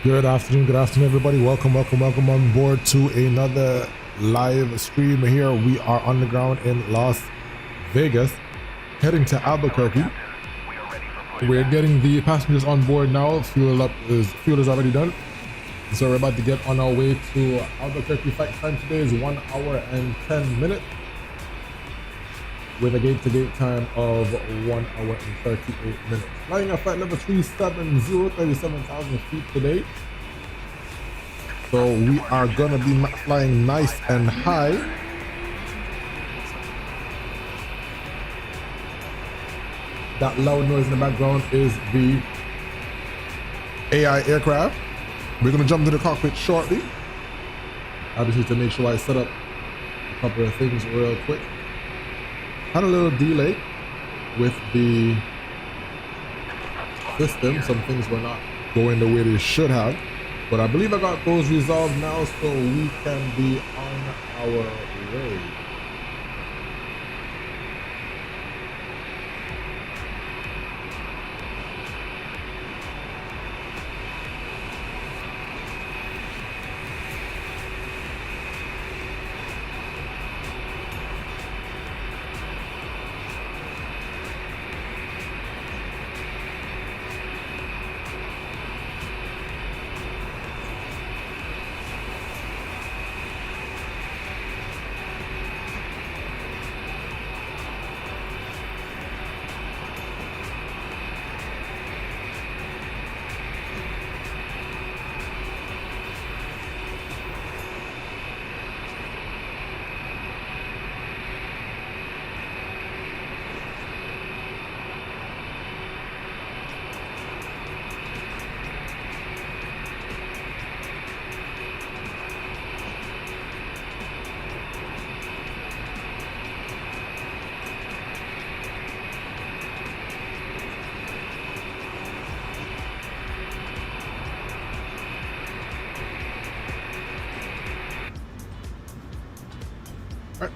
Good afternoon, everybody. Welcome on board to another live stream here. We are on the ground in Las Vegas, heading to Albuquerque. We're getting the passengers on board now. Fuel is already done. So we're about to get on our way to Albuquerque. Flight time today is 1 hour and 10 minutes. With a gate-to-gate time of 1 hour and 38 minutes. Flying at flight level 370, 37,000 feet today. So we are gonna be flying nice and high. That loud noise in the background is the AI aircraft. We're gonna jump into the cockpit shortly. Obviously, to make sure I set up a couple of things real quick. Had a little delay with the system. Some things were not going the way they should have, but I believe I got those resolved now, so we can be on our way.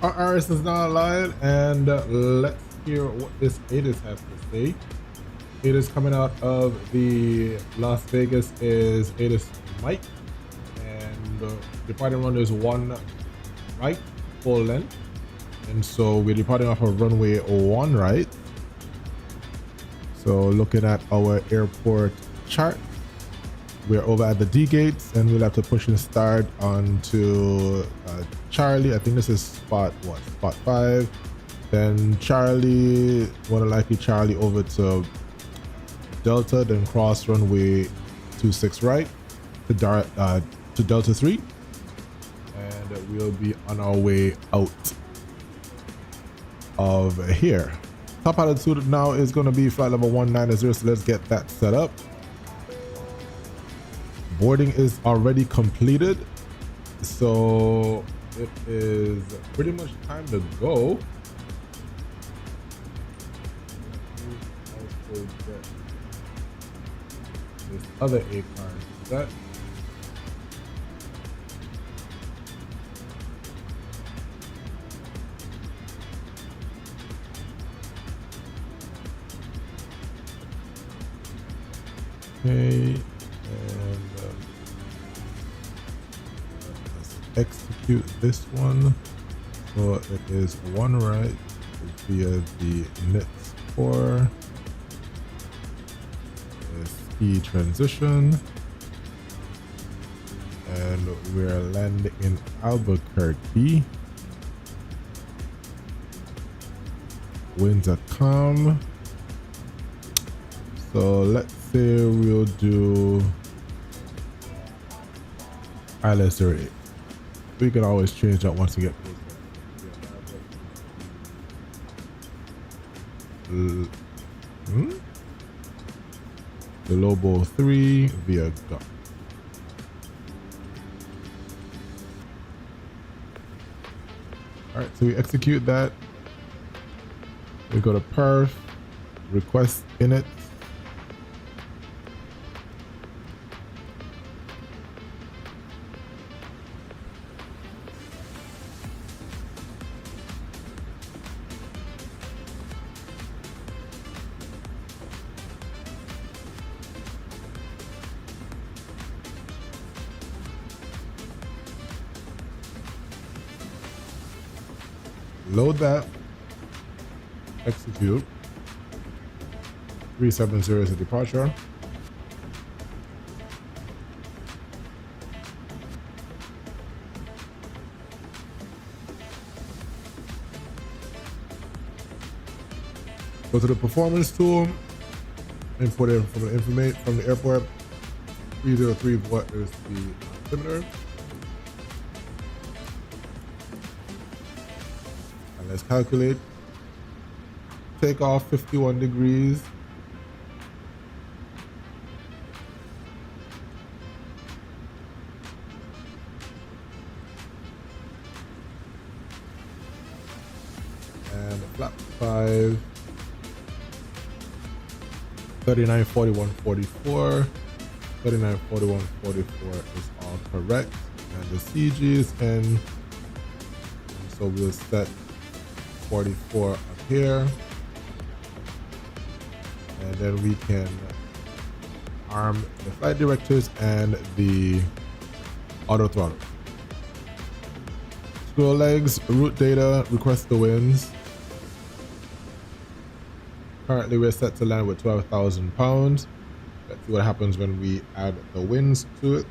Our RS is now live, and let's hear what this ATIS has to say. ATIS coming out of the Las Vegas is ATIS Mike, and departing run is 1 right, full length, and so we're departing off of runway 1 right. So looking at our airport chart, we're over at the D gates, and we'll have to push and start onto Charlie. I think this is spot 5. Then Charlie, more than likely Charlie over to Delta, then cross runway 26 right to Delta 3, and we'll be on our way out of here. Top altitude now is going to be flight level 190, so let's get that set up. Boarding is already completed, so it is pretty much time to go. Let me also get this other A card set. Okay. Execute this one. So it is 1 right via the NITS core. Ski transition. And we're landing in Albuquerque. Winds are calm. So let's say we'll do ILS-08. We can always change that once we get closer. The Lobo 3 via GOP. Alright, so we execute that. We go to perf, request init. Load that. Execute. 370 is the departure. Go to the performance tool. Import it from the information from the airport. 303 what is the altimeter. And let's calculate. Take off 51 degrees. And flap 5. 3941.44. 3941.44 is all correct. And the CG is in. And so we'll set 44 up here. And then we can arm the flight directors and the auto throttle. Scroll legs, route data, request the winds. Currently we're set to land with 12,000 pounds. Let's see what happens when we add the winds to it.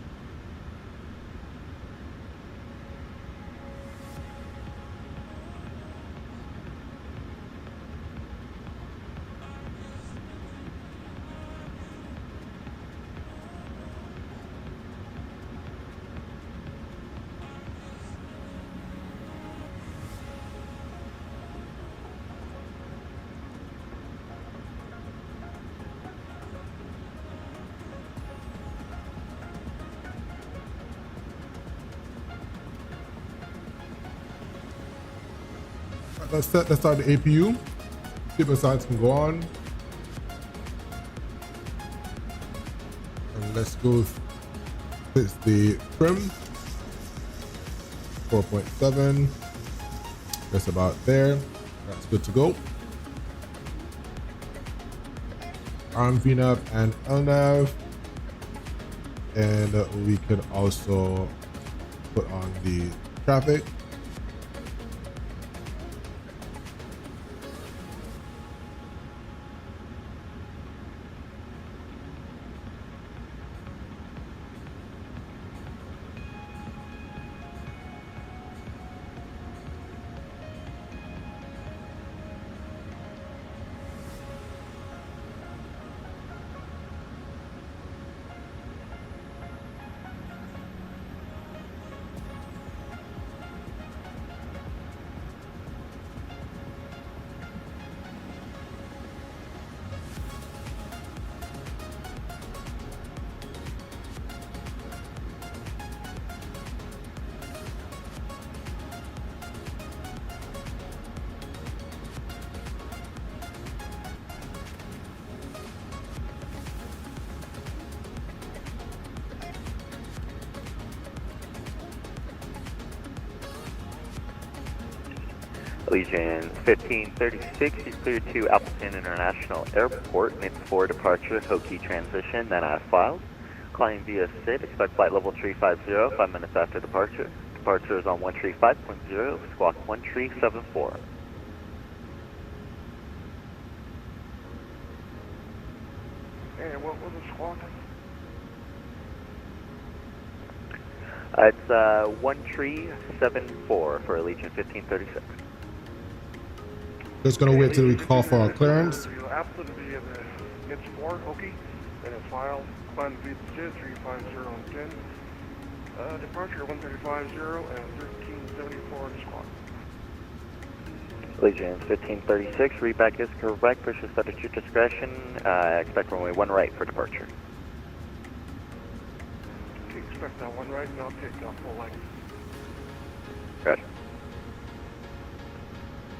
Let's start the APU. Different sides can go on. And let's go fix the trim. 4.7. Just about there. That's good to go. Arm VNAV and LNAV. And we can also put on the traffic. Legion 1536, you're cleared to Appleton International Airport, mid for departure, Hokie transition, then as filed. Climb via SID, expect flight level 350, 5 minutes after departure. Departure is on 135.0, squawk 1374. And what was the squawk? It's 1374 for Legion 1536. Just gonna wait till we call for our clearance. Appleton via the NITS 4, Hokie, then it's filed. Climb via the SID 350 on 10. Departure 135.0 and 1374 to squawk. Legion 1536, read back is correct, push is set at your discretion, expect runway 1 right for departure. Okay, expect that 1 right and I'll take off full length. Roger.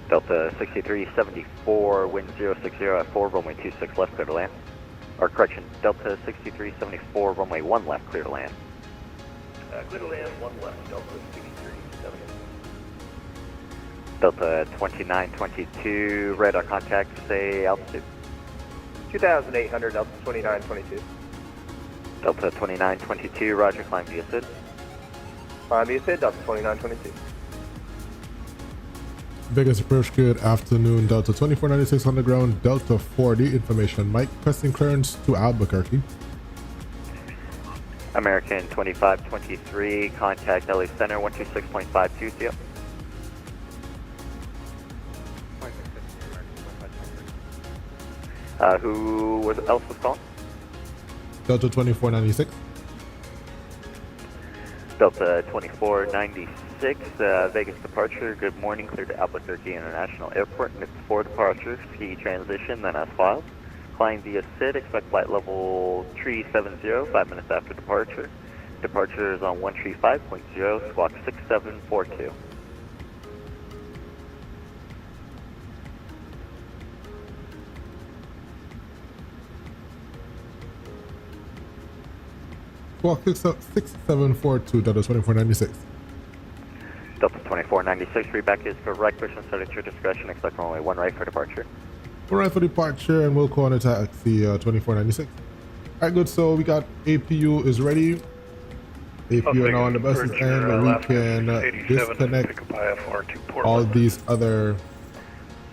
Delta 6374, wind 060 at 4, runway 26 left, clear to land. Or correction, Delta 6374, runway 1 left, clear to land. Clear to land, 1 left, Delta 6370. Delta 2922, radar contact, say altitude. 2,800, Delta 2922. Delta 2922, roger, climb via SID. Climb via SID, Delta 2922. Vegas approach, good afternoon. Delta 2496 on the ground, Delta 40, information. Mike, requesting clearance to Albuquerque. American 2523, contact LA Center 126.52, see ya. Who else was calling? Delta 2496. Delta 2496, Vegas departure, good morning, clear to Albuquerque International Airport, NIPS 4 departure, ski transition, then as filed. Flying via SID, expect flight level 370, 5 minutes after departure. Departure is on 135.0, squawk 6742. Squawk 6742, Delta 2496. Delta 2496, readback is correct, push and start at your discretion, expect runway 1 right for departure. All right for departure, and we'll call on a taxi 2496. All right, good. So we got APU is ready. APU now on the buses, and we can disconnect all these other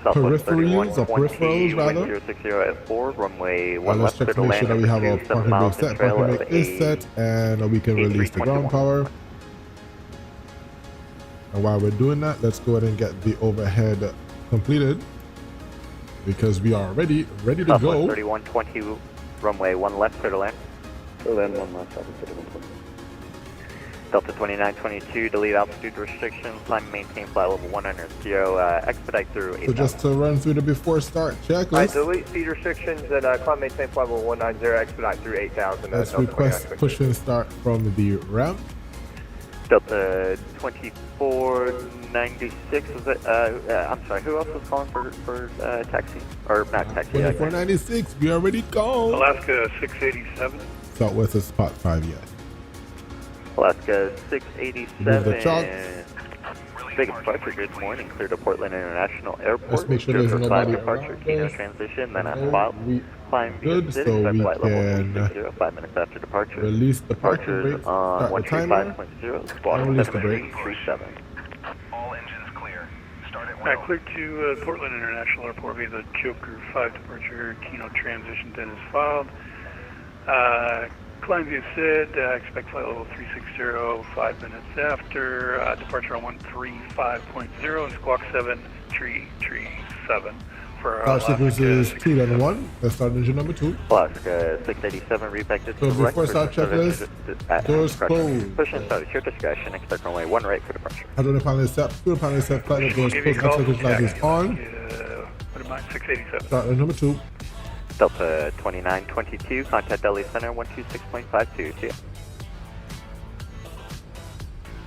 peripherals or peripherals rather. 060 at 4, runway 1 Let's left check to make sure that we have our parking brake set. Parking brake is set, and we can release the ground power. And while we're doing that, let's go ahead and get the overhead completed, because we are ready to go. 3120, runway 1 left, clear to land. Clear land 1 left, 3120. Delta 2922, delete altitude restrictions, climb and maintain flight level 100, expedite through 8,000. So just to run through the before start checklist. Delete speed restrictions and climb maintain flight level 190, expedite through 8,000. Let's request push and start from the ramp. Delta 2496, was it, I'm sorry, who else was calling for taxi? Or not taxi, 2496, we already gone. Alaska 687. Southwest is spot 5, yes. Alaska 687. Move the trucks. Vegas departure, good morning, clear to Portland International Airport. Let's make sure there's nobody departure, around Kino us. transition, then No, filed. we Climb good, via so we flight level can 360, 5 minutes after departure. release the parking Departure brake, is on start the timer, 135.0, squawk and release the brake. 7337. All engines clear. Start at Clear to Portland International Airport via the Joker 5 departure, Kino transition, then is filed. Climb via SID, expect flight level 360, 5 minutes after. Departure on 135.0, squawk 7337. For sequence is 2 then 1. Let's start engine number 2. Alaska 687, repack this So before start checklist, doors closed. Push and start at your discretion, expect runway 1 right for departure. Hydraulic panel is set, fuel panel is set, flight doors closed, obstacle light is on. What am I? 687. Start engine number 2. Delta 2922, contact LA Center 126.52, see ya.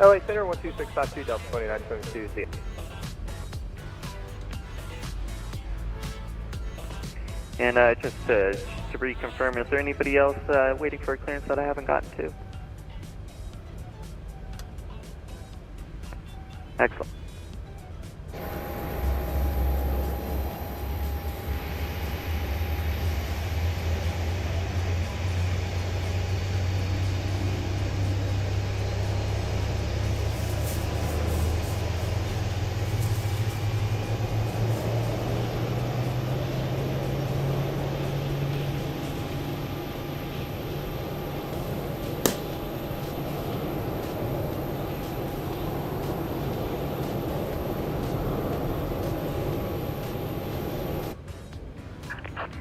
LA Center 12652, Delta 2922, see ya. And just to reconfirm, is there anybody else waiting for a clearance that I haven't gotten to? Excellent.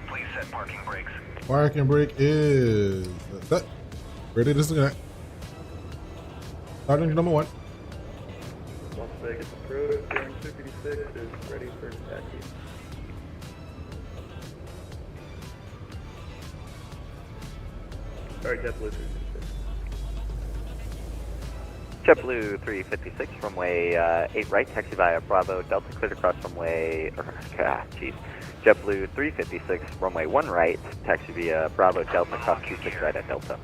Please set parking brakes. Parking brake is set. Ready to disconnect. Start engine number 1. Las Vegas approach, Boeing 256 is ready for taxi. Sorry, JetBlue 356. JetBlue 356, runway 8 right, taxi via Bravo, Delta cleared across runway, JetBlue 356, runway 1 right, taxi via Bravo, Delta, cross 26 right at Delta.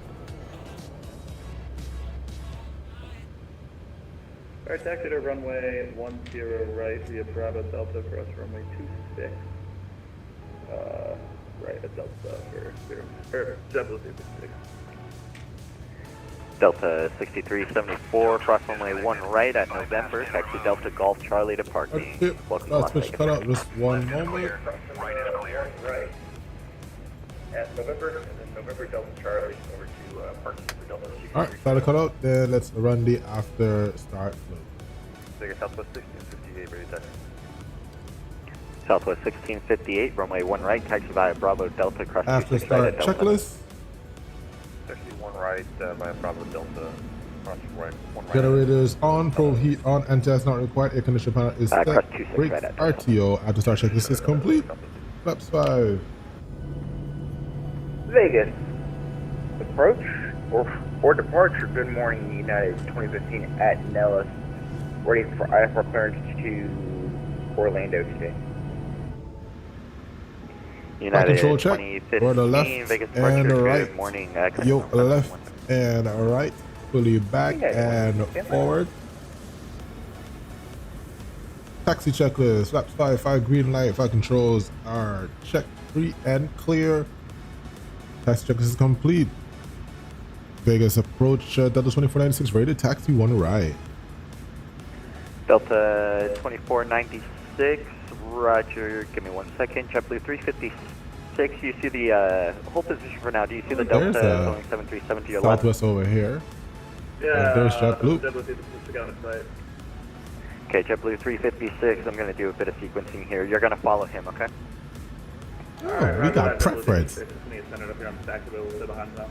Alright, taxi to runway 10 right via Bravo Delta cross runway 26. Right at Delta for JetBlue 356. Delta 6374, cross runway 1 right at November, taxi Delta Golf Charlie to parking. Okay, Welcome to let's Las switch Vegas. cut out just one moment. Right is clear. Right. At November, and then November Delta Charlie over to parking for Delta 63. Alright, start the cutout, then let's run the after start flow. Vegas Southwest 1658, ready to Southwest 1658, runway 1 right, taxi via Bravo Delta, cross After 26 right start at Delta. checklist. Taxi 1 right via Bravo Delta, cross right, 1 right. Generators on, probe heat on, anti-gas not required, air conditioner panel is set, cross 26 brakes right at Delta. RTO, after start checklist is complete. Flaps 5. Vegas. Approach or departure. Good morning, United 2015 at Nellis. Ready for IFR clearance to Orlando today. United Control check. 2015, For the left Vegas and departure, the good right. morning. Yoke left and right. Fully back and forward. Taxi checklist. Flaps 5. 5 green light. 5 controls are checked, free and clear. Taxi checklist is complete. Vegas approach Delta 2496 ready to taxi 1 right. Delta 2496, roger, give me 1 second. JetBlue 356, you see the whole position for now. Do you see the There's Delta a going 737 to your left? Southwest over here. Yeah, And there's JetBlue. JetBlue on the site. Okay, JetBlue 356, I'm going to do a bit of sequencing here. You're going to follow him, okay? Oh, we got preference. Just need to send it up here on the stack to be able to sit behind them.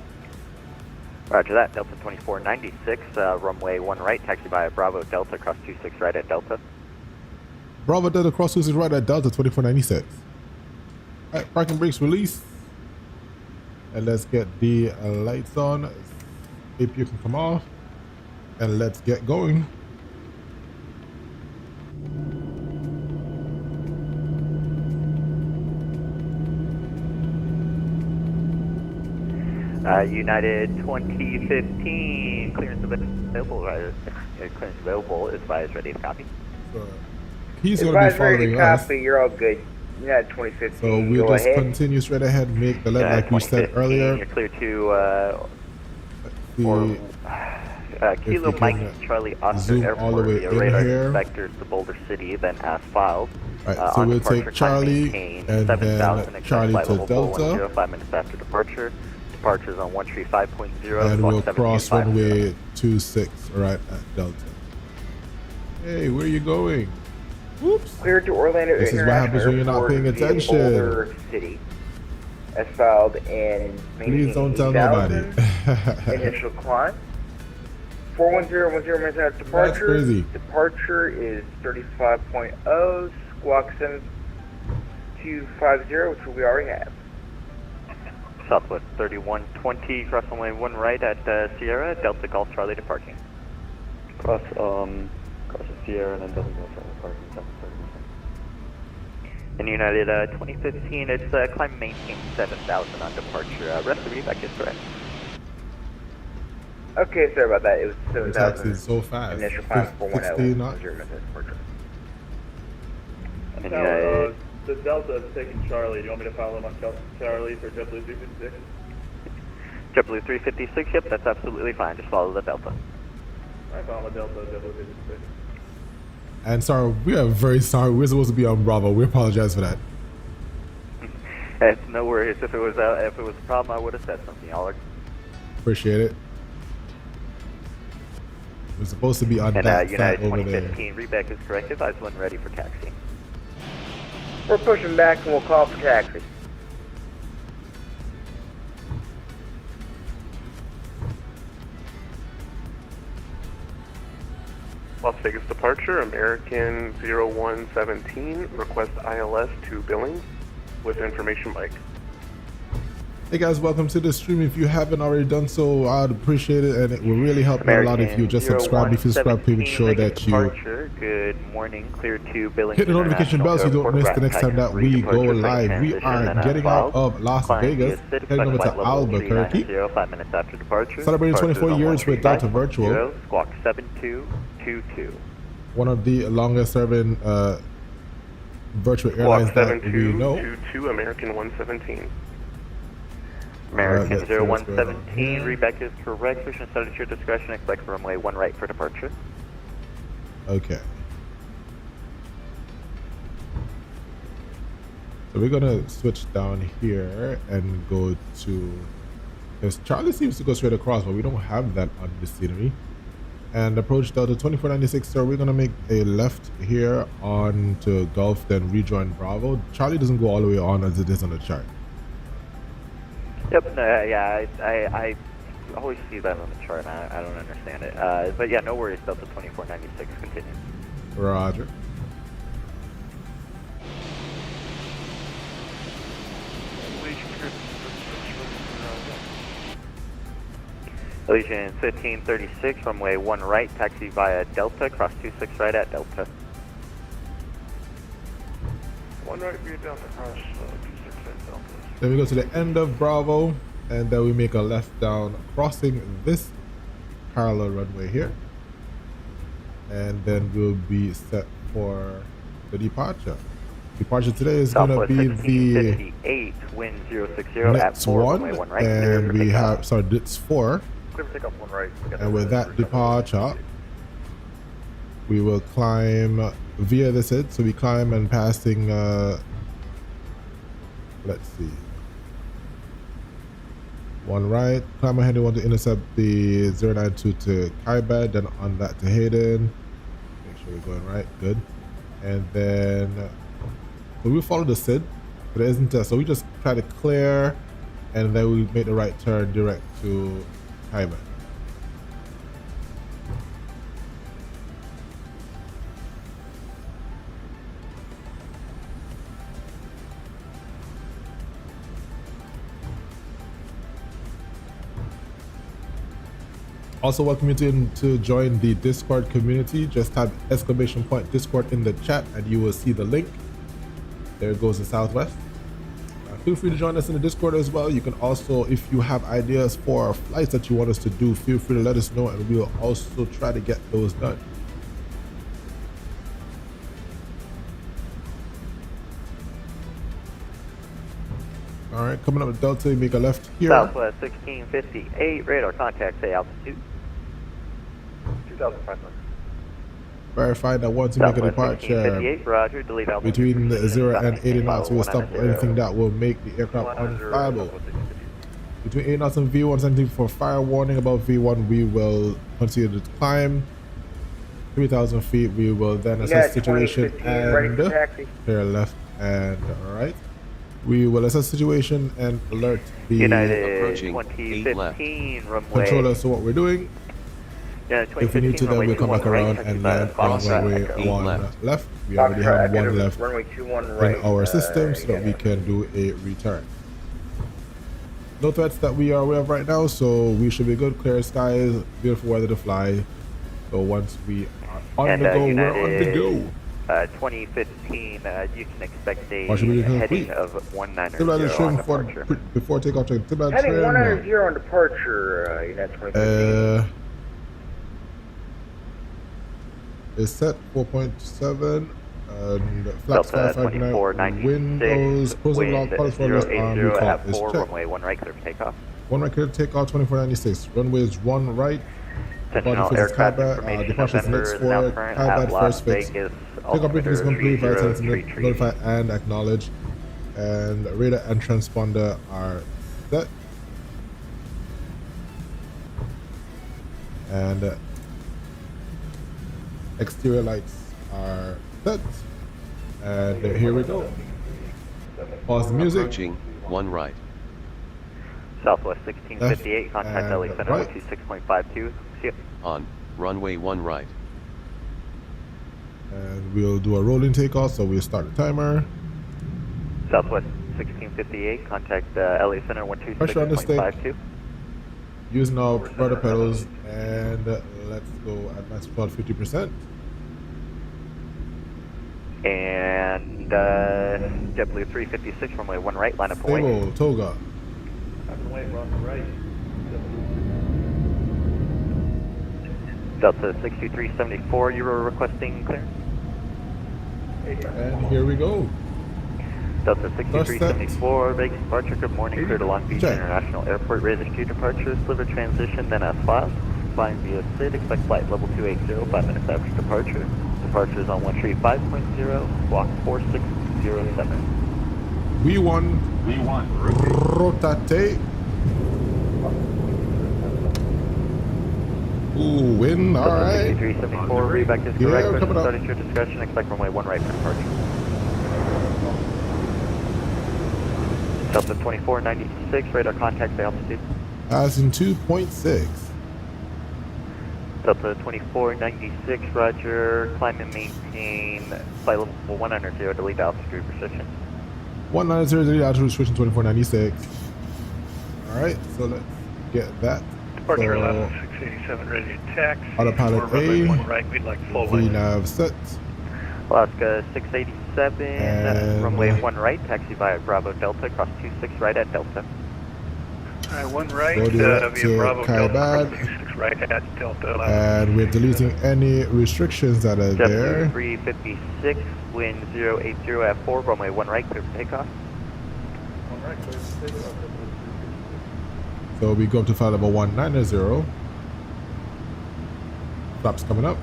Roger that, Delta 2496, runway 1 right, taxi via Bravo Delta, cross 26 right at Delta. Bravo Delta cross 26 right at Delta 2496. Alright, parking brakes release. And let's get the lights on. APU can come off. And let's get going. United 2015, clearance available, clearance available, is advised, ready to copy. So he's going to be Advise ready to following us. copy. You're all good. United 2015. So we'll Go just ahead. continue straight ahead, make the left like we said 2015, earlier. You're clear to Kilo you can, Mike Charlie Oscar zoom Airport all the way via in radar here. inspectors to Boulder City, then as filed. Alright, so on we'll departure, take Charlie climb, and maintain then Charlie flight to level Delta. 410, 5 minutes after departure. Departures on 135.0. And we'll squawk cross 7250. runway 26 right at Delta. Hey, where are you going? Whoops. Clear to Orlando This is what International happens when you're not Airport paying via attention. Boulder City. As filed and Please don't tell nobody. Initial climb. 410 minutes after departure. That's crazy. Departure is 35.0, squawk 7250, which we already have. Southwest 3120, cross runway 1 right at Sierra, Delta Golf Charlie to parking. Cross Sierra and then Delta Golf Charlie to parking. In United 2015, it's climb maintain 7000 on departure. Rest of feedback is correct. Okay, sorry about that. It was The taxi 7,000. is so fast. Initial climb 60 410. knots. 0 minutes departure. In Now, United, the Delta is taking Charlie. Do you want me to follow him on Delta Charlie for JetBlue 356? JetBlue 356, yep, that's absolutely fine. Just follow the Delta. I follow Delta, JetBlue 356. And sorry, we are very sorry. We're supposed to be on Bravo. We apologize for that. It's no worries. If it was a problem, I would have said something. Y'all are. Appreciate it. We're supposed to be on And that United side over there. 2015, reback is correct. Advise when ready for taxi. We're pushing back and we'll call for taxi. Las Vegas departure, American 0117, request ILS to Billings with information Mike. Hey guys, welcome to the stream. If you haven't already done so, I'd appreciate it, and it will really help me a lot if you just subscribe. If you subscribe, please make sure that you departure. Good morning, clear to Billings hit the notification bell so you don't miss the next time that we go live. We are getting out of Las Vegas, heading over to Albuquerque, 5 minutes after departure. celebrating 24 years with Delta Virtual, Squawk 7222. one of the longest serving virtual Squawk airlines that we know. 7222, American 117. American let's see what's going on 0117, here. readback is correct. Push and start at your discretion. Expect runway 1 right for departure. Okay. So we're gonna switch down here and go to, because Charlie seems to go straight across, but we don't have that on the scenery. And approach Delta 2496, so we're gonna make a left here on to Gulf, then rejoin Bravo. Charlie doesn't go all the way on as it is on the chart. Yep, yeah, I always see that on the chart. I don't understand it. But yeah, no worries, Delta 2496, continue. Roger. Legion 1536, runway 1 right, taxi via Delta, cross 26 right at Delta. 1 right via Delta, cross 26 at Delta. Then we go to the end of Bravo, and then we make a left down, crossing this parallel runway here. And then we'll be set for the departure. Departure today is going to be the 1658, wind 060 next at 4, one, runway 1 right. and we have, sorry, it's 4. Clear for takeoff 1 right. And with that departure, we will climb via this hit. So we climb and passing, let's see, 1 right, climb ahead. We want to intercept the 092 to Kaibad, then on that to Hayden. Make sure we're going right, good. And then, so we follow the SID, but there isn't a, so we just try to clear, and then we make the right turn direct to Kaibad. Also welcome you to join the Discord community. Just type !point Discord in the chat and you will see the link. There goes the Southwest. Feel free to join us in the Discord as well. You can also, if you have ideas for flights that you want us to do, feel free to let us know and we will also try to get those done. All right, coming up with Delta, you make a left here. Southwest 1658, radar contact, say altitude. 2,500. Verify that once you make a Southwest departure 1658, roger, delete altitude. between the 0 and 80 knots, we will stop 190. anything that will make the aircraft unflyable. Between 8 knots and V1, something for fire warning. Above V1, we will continue to climb. 3,000 feet, we will then assess the situation and clear left and right. We will assess the situation and alert the United approaching 2015 runway. controller as to what we're doing. Yeah, If we need to, then we'll come back around and land on runway 1 left. We already have 1 left Runway 21 right. in our system so that we can do a return. No threats that we are aware of right now, so we should be good. Clear skies, beautiful weather to fly. So once we are on And, the go, United, we're on the go. 2015, you can expect a Watch me heading complete. of 190 Stabilizer on trim for departure. before takeoff. Stabilizer Heading trim. 190 on departure, United 2015. Is set 4.7 and flaps Delta 559 2496, windows. Closing log, wind policy for left arm 080 recall at is 4, checked. runway 1 right, clear for takeoff. 1 right clear to take out 2496. Runway is 1 right. Intentional Departure aircraft Kaibad, information departure is November next is now for current Kaibad at Las first fix. Vegas. Takeoff briefing is complete. Flight attendants 3033. notify and acknowledge. And radar and transponder are set. And exterior lights are set. And here we go. Pause the music. Approaching 1 right. Southwest 1658, contact and LA Center right. 26.52. See you. On runway 1 right. And we'll do a rolling takeoff, so we'll start the timer. Southwest 1658, contact LA Center Pressure on the stick. 126.52. Using our rudder pedals, and let's go at max about 50%. And JetBlue 356, runway 1 right, line up away. Stable, Toga. Runway 1 right. Delta 62374, you were requesting clearance. And here we go. Delta 6374, Vegas departure, good morning, clear to Long Beach Check. International Airport, Radeon 2 departure, sliver transition, then as filed. Flying via SID, expect flight level 280, 5 minutes after departure. Departure is on 135.0, block 4607. V1, rotate. Ooh, wind, all Delta right. 6374, readback is Yeah, correct, coming present up. starting your discussion, expect runway 1 right for departure. Delta 2496, radar contact the altitude. Passing 2.6. Delta 2496, roger, climb and maintain flight level 190, delete altitude restriction. 190 altitude restriction 2496. All right, so let's get that. Departure So, 11687 ready to taxi. Autopilot runway A, 1 right, we'd like full length. VNAV set. Alaska 687, And- runway 1 right, taxi via Bravo Delta, cross 26 right at Delta. Alright, 1 right, Go direct via to Bravo Delta, Kaibad. cross 26 right at Delta. And we're deleting any restrictions that are there. JetBlue 356, wind 080 at 4, runway 1 right, clear for takeoff. One right, clear to take off. So we go up to flight level 190. Flaps coming up.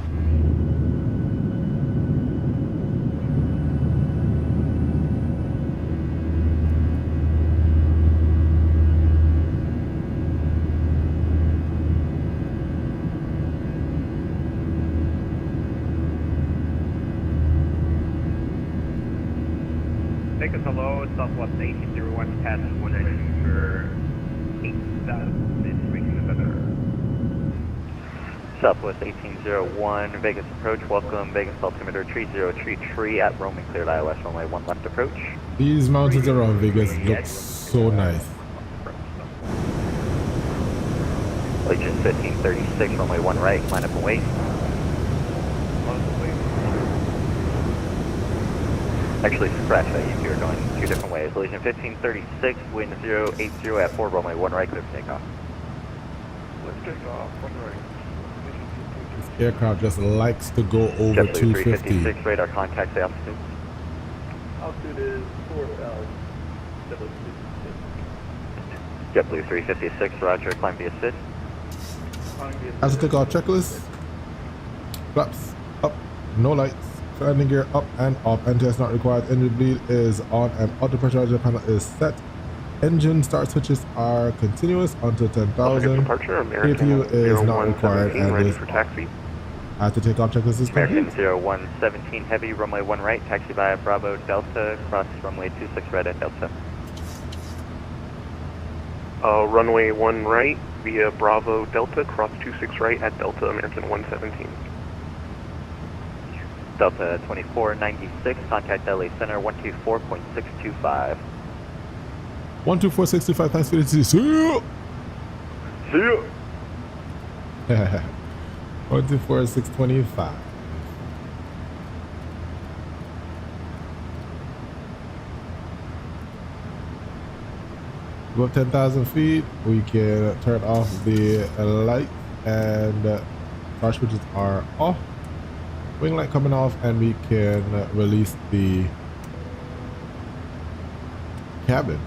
Take us hello, Southwest 1801, pass 192 for 8,000, reaching the feather. Southwest 1801, Vegas approach, welcome, Vegas altimeter 3033 at roaming cleared ILS, runway 1 left approach. These mountains around Vegas look so nice. Allegiance 1536, runway 1 right, line up and wait. Actually, scratch that, you are going 2 different ways. Allegiance 1536, wind 080 at 4, runway 1 right, clear for takeoff. Let's take off, 1 right. Aircraft just likes to go over JetBlue 250. 356, radar contact the altitude. Altitude is 4,000. JetBlue 356, roger, climb via SID. As a takeoff checklist. Flaps up, no lights. Landing gear up and off. NTS not required. Engine bleed is on and auto pressurizer panel is set. Engine start switches are continuous until 10,000. Departure, American APU is not required 0117, and ready is for taxi. after takeoff checklist is American complete. 0117 heavy, runway 1 right, taxi via Bravo Delta, cross runway 26 right at Delta. Runway 1 right, via Bravo Delta, cross 26 right at Delta, American 117. Delta 2496, contact LA Center 124.625. 124625, thanks for the see you. See you! 124625. Above 10,000 feet, we can turn off the light and car switches are off. Wing light coming off, and we can release the cabin.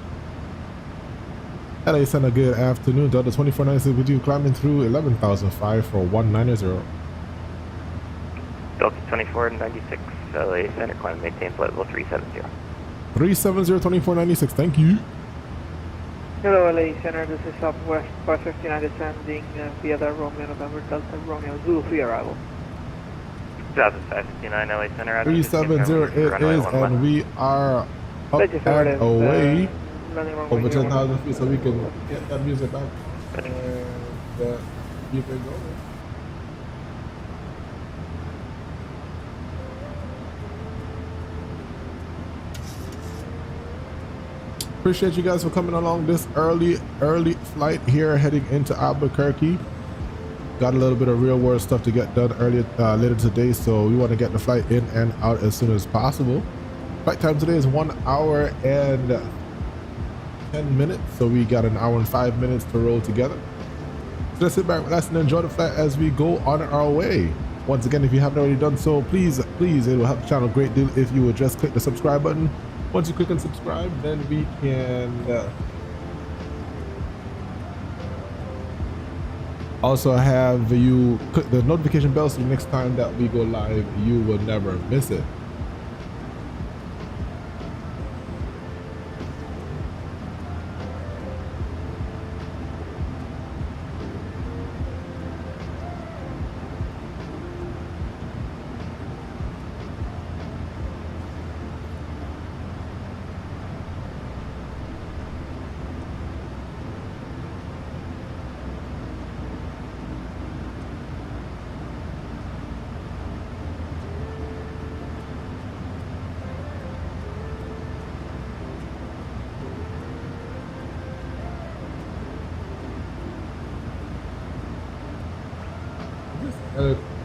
LA Center, good afternoon. Delta 2496 with you, climbing through 11,005 for 190. Delta 2496, LA Center, climb maintain flight level 370. 370 2496, thank you. Hello, LA Center. This is Southwest 559 descending via the Romeo November Delta Romeo Zulu 3 arrival. 559 LA Center. 370 it is, and we are up and away over 10,000 feet, so we can get that music back and keep it going. Appreciate you guys for coming along this early flight here heading into Albuquerque. Got a little bit of real world stuff to get done later today, so we want to get the flight in and out as soon as possible. Flight time today is 1 hour and 10 minutes, so we got an hour and 5 minutes to roll together. So let's sit back, relax, and enjoy the flight as we go on our way. Once again, if you haven't already done so, please, it will help the channel a great deal if you would just click the subscribe button Once you click on subscribe, then we can also have you click the notification bell so next time that we go live, you will never miss it.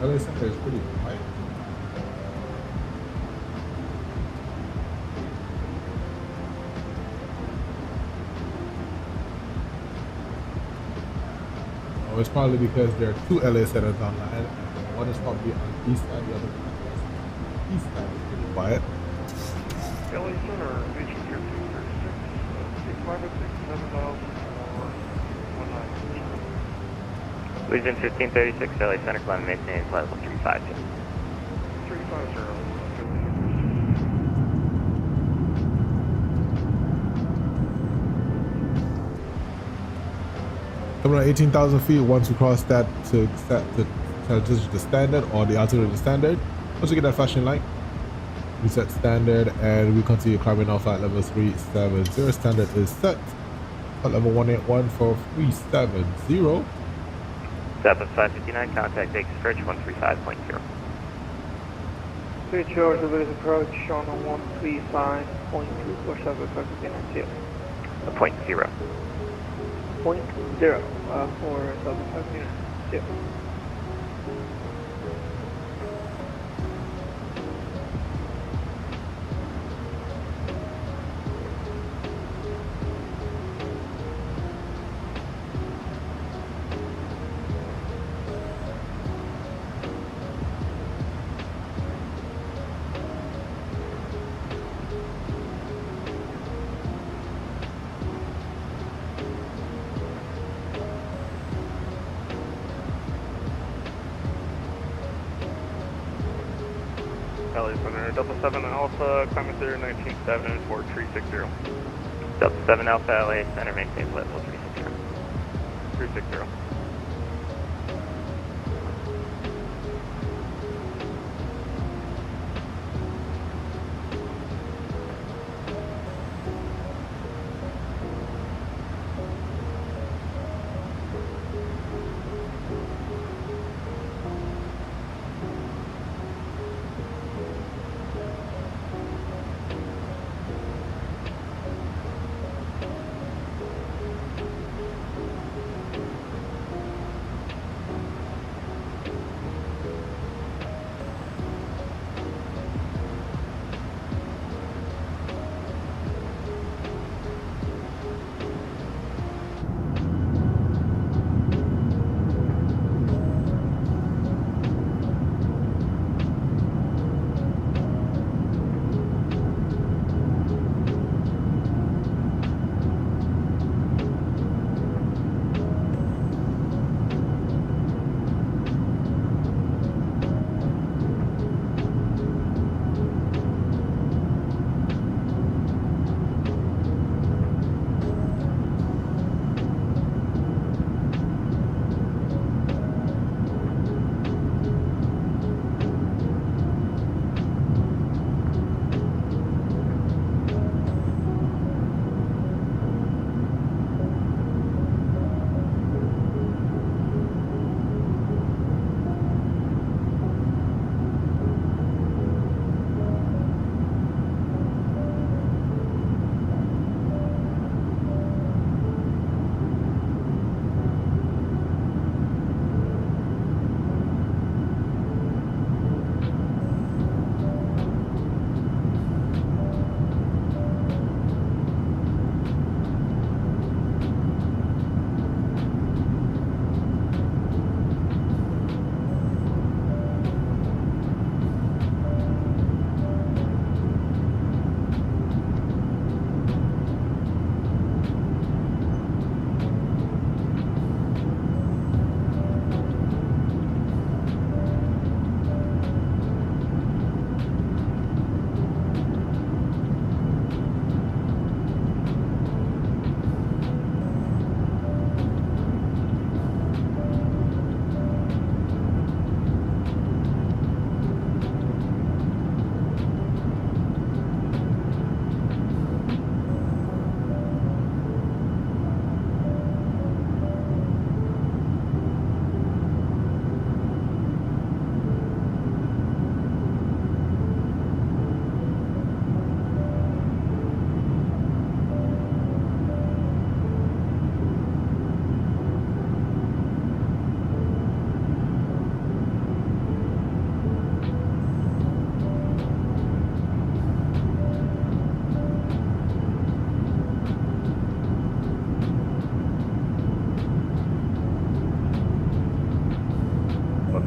LA Center is pretty quiet. Oh, it's probably because there are two LA centers online. One is probably on the east side, the other one on the west side. The east side is pretty quiet. LA Center, Legion 1536, 506, 7000, or 19. Legion 1536, LA Center, climb maintain flight level 350. 350. Coming at 18,000 feet, once we cross that to transition to standard or the altitude to standard, once we get that flashing light, we set standard and we continue climbing off at level 370. Standard is set at level 181 for 370. Southwest 559, contact Vegas approach 135.0. Switch yours to Vegas approach on 135.2 for Southwest 559. A point zero. Point zero for Southwest 559. LA Center, Delta 7 Alpha, climate there 197 for 360. Delta 7 Alpha, LA Center, maintain flight level 360. 360.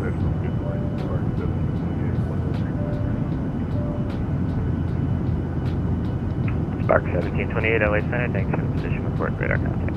International Good Line, Spark 1728, Spark 1728, LA Center, thanks for the position report, radar contact.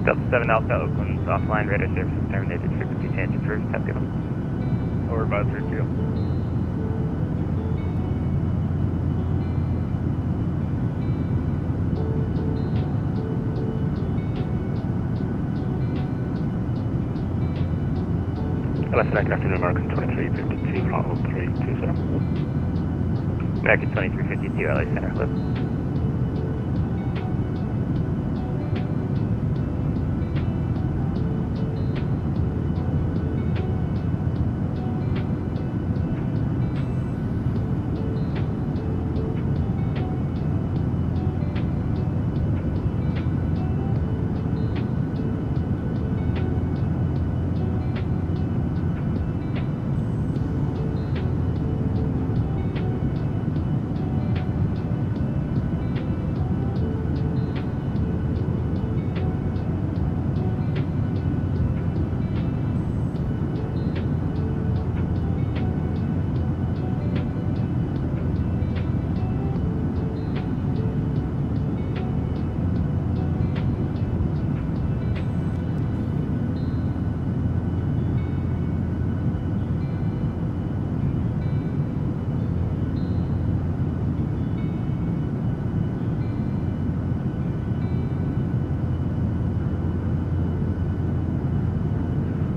Delta 7 Alpha, Oakland's offline radar service is terminated. Frequency change approved. Type deal. Over advisory to you. Good afternoon, American 2352, Hollow 320. American 2352, LA Center, live.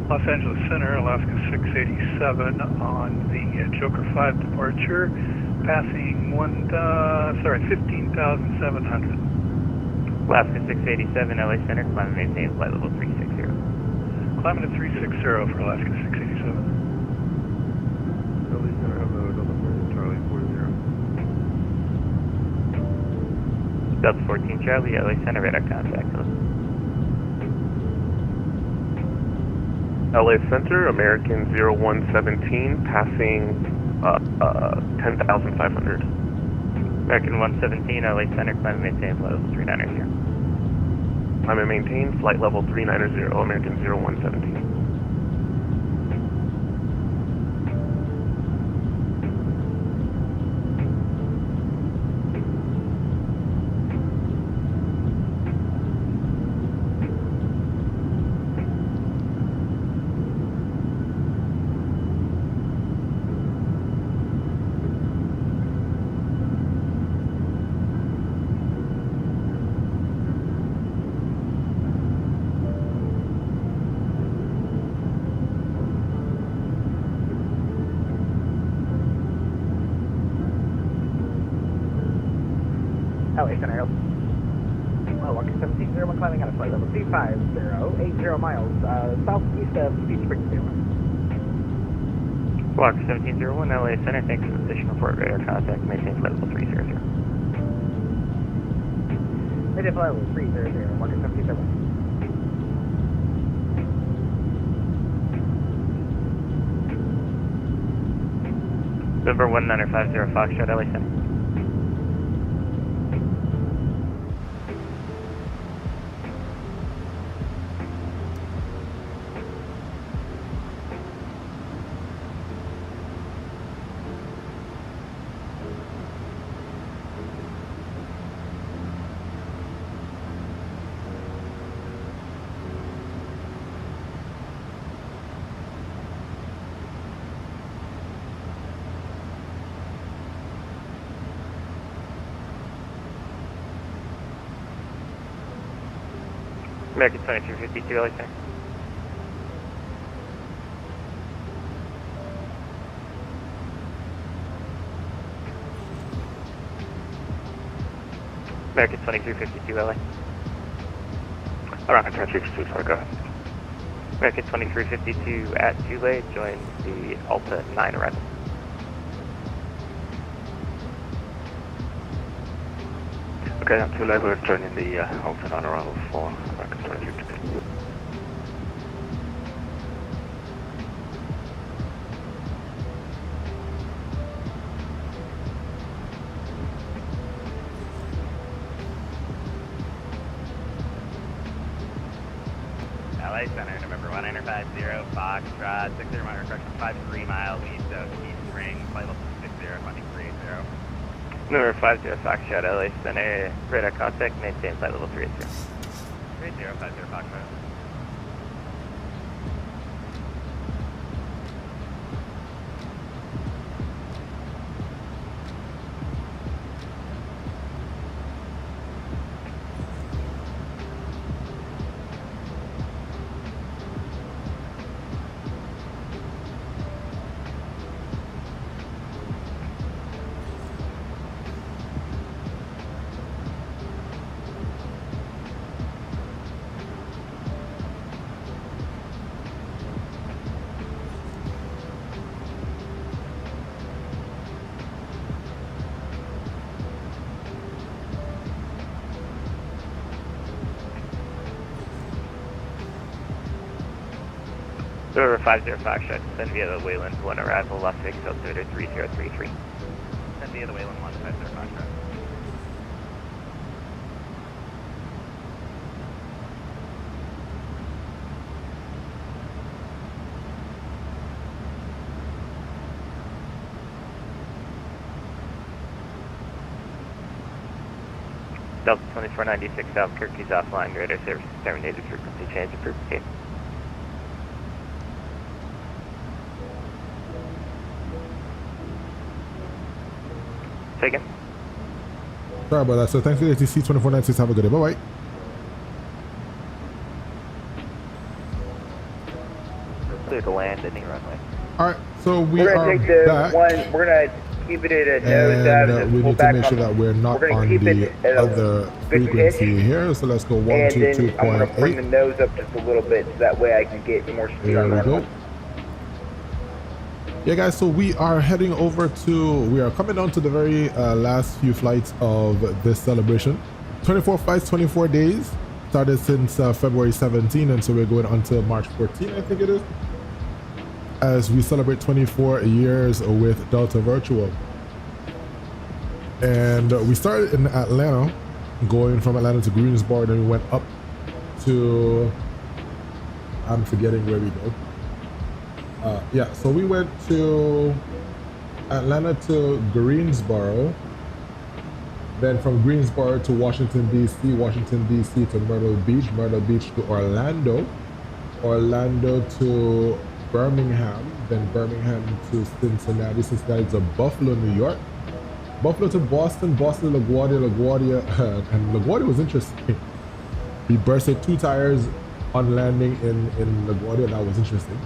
Los Angeles Center, Alaska 687 on the Joker 5 departure, passing 15,700. Alaska 687, LA Center, climb and maintain flight level 360. Climbing at 360 for Alaska 687. LA Center, have a Delta 14 Charlie 40. Delta 14 Charlie, LA Center, radar contact. LA Center, American 0117, passing 10,500. American 117, LA Center, climb and maintain flight level 390. Climb and maintain flight level 390, American 0117. LA Center, Walker 1701, climbing out of flight level 250, 80 miles, southeast of Beach Spring. Walker 1701, LA Center, thanks for the position report, radar contact, maintain flight level 300. Maintain flight level 300, Walker 1701. November 1950, Foxtrot, LA Center. American 2352, LA Center. American 2352, LA. American 2352, sorry, go ahead. American 2352 at Tule, join the Alta 9 arrival. Okay, on Tule, we're joining the Alta 9 arrival for American 2352. LA Center, November 1950, Foxtrot, 60 mile correction, 53 miles east of East Spring, flight level 60, funding 380. Number 50, Foxtrot, LA Center, radar contact, maintain flight level 380. 3050, Foxtrot. Number 50 Foxtrot, send via the Wayland 1 arrival, Las Vegas altimeter 3033. Send via the Wayland 1, 50 Foxtrot. Delta 2496 Albuquerque's offline, radar service terminated, frequency change approved. Taken. Sorry about that. So thanks to the ATC 2496. Have a good day. Bye bye. clear to land any runway. All right, so we We're are gonna take the back, one. We're gonna keep it at a nose out and and we pull need to back make on. sure that we're not We're gonna on keep the it at a other good frequency pitch. here. So let's go And then I'm gonna bring the 122.8. nose up just a little bit so that way I can get more speed There on we the go. runway. Yeah, guys, so we are heading over to, we are coming down to the very last few flights of this celebration. 24 flights, 24 days. Started since February 17, and so we're going until March 14, I think it is, as we celebrate 24 years with Delta Virtual. And we started in Atlanta, going from Atlanta to Greensboro, then we went up to, I'm forgetting where we go. Yeah, so we went to Atlanta to Greensboro, then from Greensboro to Washington, D.C., Washington, D.C. to Myrtle Beach to Orlando, Orlando to Birmingham, then Birmingham to Cincinnati, Cincinnati to Buffalo, New York, Buffalo to Boston, Boston to LaGuardia, and LaGuardia was interesting. We bursted 2 tires on landing in LaGuardia. That was interesting.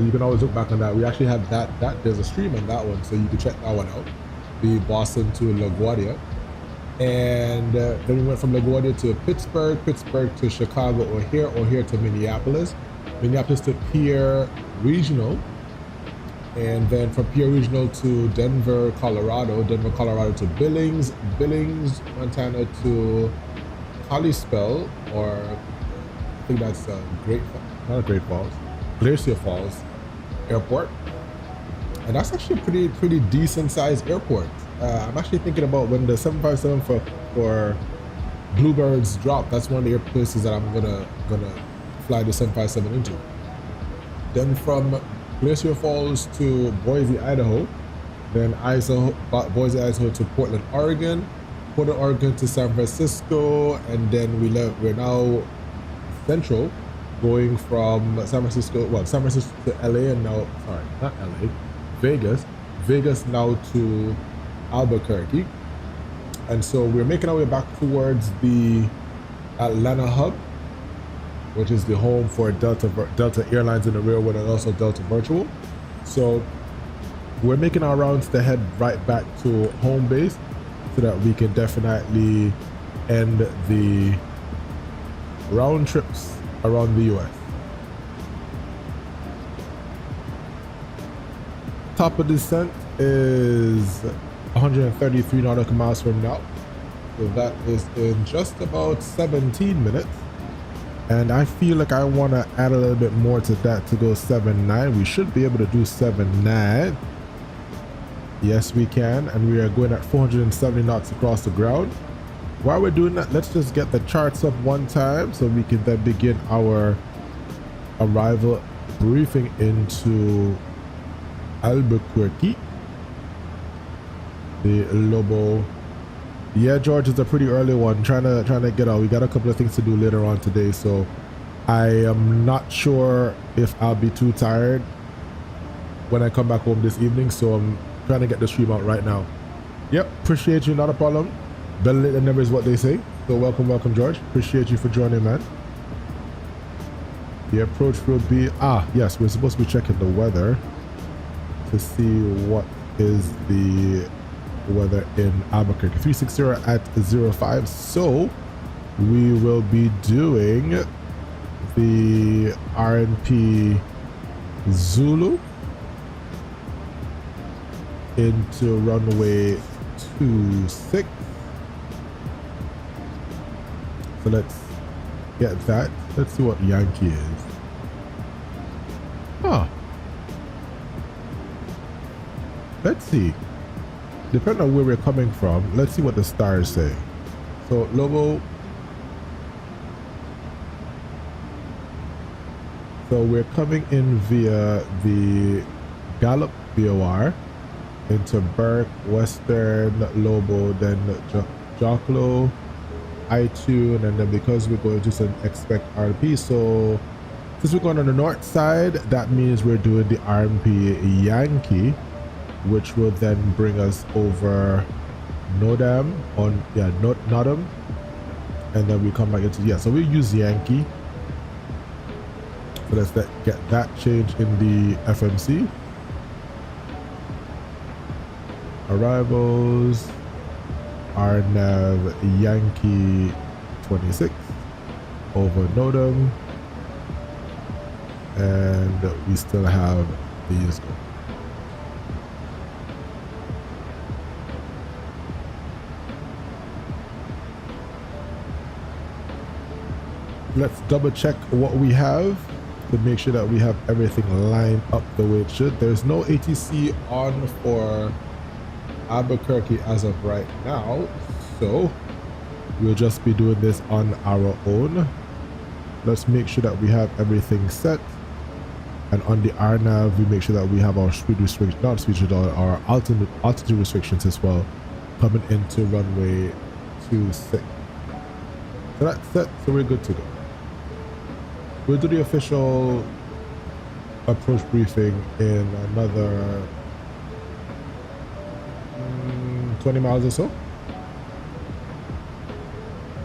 You can always look back on that. We actually had that there's a stream on that one, so you can check that one out. The Boston to LaGuardia, and then we went from LaGuardia to Pittsburgh to Chicago, O'Hare to Minneapolis to Pierre Regional, and then from Pierre Regional to Denver, Colorado to Billings, Montana to Kalispell, or I think that's Glacier Falls Airport. And that's actually a pretty decent sized airport. I'm actually thinking about when the 757 for Bluebirds drop, that's one of the air places that I'm gonna fly the 757 into. Then from Glacier Falls to Boise, Idaho, then Boise, Idaho to Portland, Oregon to San Francisco, and then we're now central, going from San Francisco to LA, and now, sorry, not LA, Vegas now to Albuquerque. And so we're making our way back towards the Atlanta hub, which is the home for Delta Airlines in the railroad, and also Delta Virtual. So we're making our rounds to head right back to home base so that we can definitely end the round trips around the US. Top of descent is 133 nautical miles from now. So that is in just about 17 minutes. And I feel like I want to add a little bit more to that to go 7.9. We should be able to do 7.9. Yes, we can. And we are going at 470 knots across the ground. While we're doing that, let's just get the charts up one time so we can then begin our arrival briefing into Albuquerque. The Lobo. Yeah, George, is a pretty early one. Trying to get out. We got a couple of things to do later on today, so I am not sure if I'll be too tired when I come back home this evening, so I'm trying to get the stream out right now. Yep, appreciate you, not a problem. Better late than never is what they say. So welcome, George. Appreciate you for joining, man. The approach will be, yes, we're supposed to be checking the weather to see what is the weather in Albuquerque. 360 at 05. So we will be doing the RNP Zulu into runway 26. So let's get that. Let's see what Yankee is. Let's see. Depending on where we're coming from, let's see what the stars say. So Lobo. So we're coming in via the Gallup VOR into Burke, Western, Lobo, then Jocklo, iTunes, and then because we're going to expect RP, so since we're going on the north side, that means we're doing the RMP Yankee, which will then bring us over Nodam, Nodam, and then we come back into, so we use Yankee So let's get that change in the FMC. Arrivals, RNAV Yankee 26 over NOTAM, and we still have these going. Let's double check what we have to make sure that we have everything lined up the way it should. There's no ATC on for Albuquerque as of right now, so we'll just be doing this on our own. Let's make sure that we have everything set, and on the RNAV we make sure that we have our speed restriction, not speed restriction, our altitude restrictions as well, coming into runway 26. So that's set, so we're good to go. We'll do the official approach briefing in another 20 miles or so.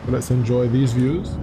Let's enjoy these views.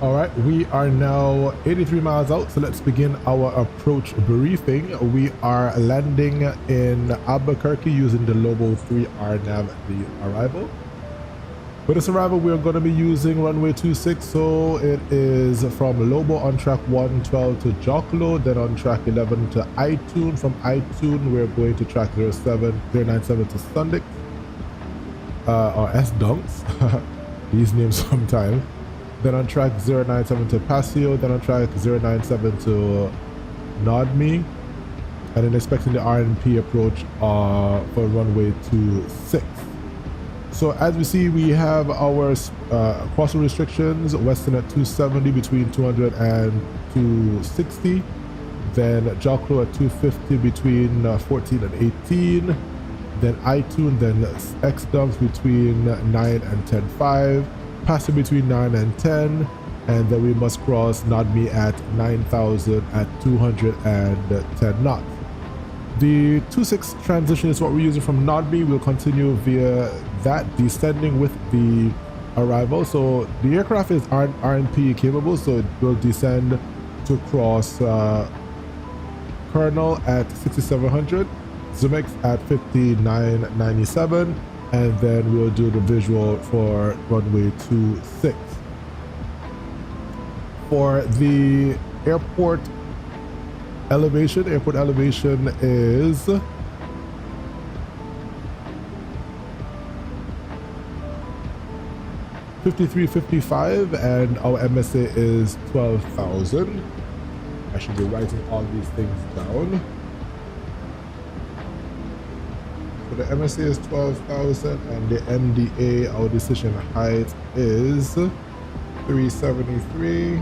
All right, we are now 83 miles out, so let's begin our approach briefing. We are landing in Albuquerque using the Lobo 3 RNAV, the arrival. For this arrival, we're going to be using runway 26, so it is from Lobo on track 112 to Jocklo, then on track 11 to iTune. From iTune, we're going to track 097 to Sundix, or S-Dunks, these names sometimes. Then on track 097 to Paseo, then on track 097 to Nodme, and then expecting the RNP approach for runway 26. So as we see, we have our crossing restrictions, Western at 270 between 200 and 260, then Jocklo at 250 between 14 and 18, then iTune, then X-Dumps between 9 and 10.5, Passenger between 9 and 10, and then we must cross Nodme at 9,000 at 210 knots. The 26 transition is what we're using from Nodme. We'll continue via that, descending with the arrival. So the aircraft is RNP capable, so it will descend to cross Colonel at 6700, Zumix at 5997, and then we'll do the visual for runway 26. For the airport elevation is 5355, and our MSA is 12,000. I should be writing all these things down. So the MSA is 12,000, and the MDA, our decision height, is 373.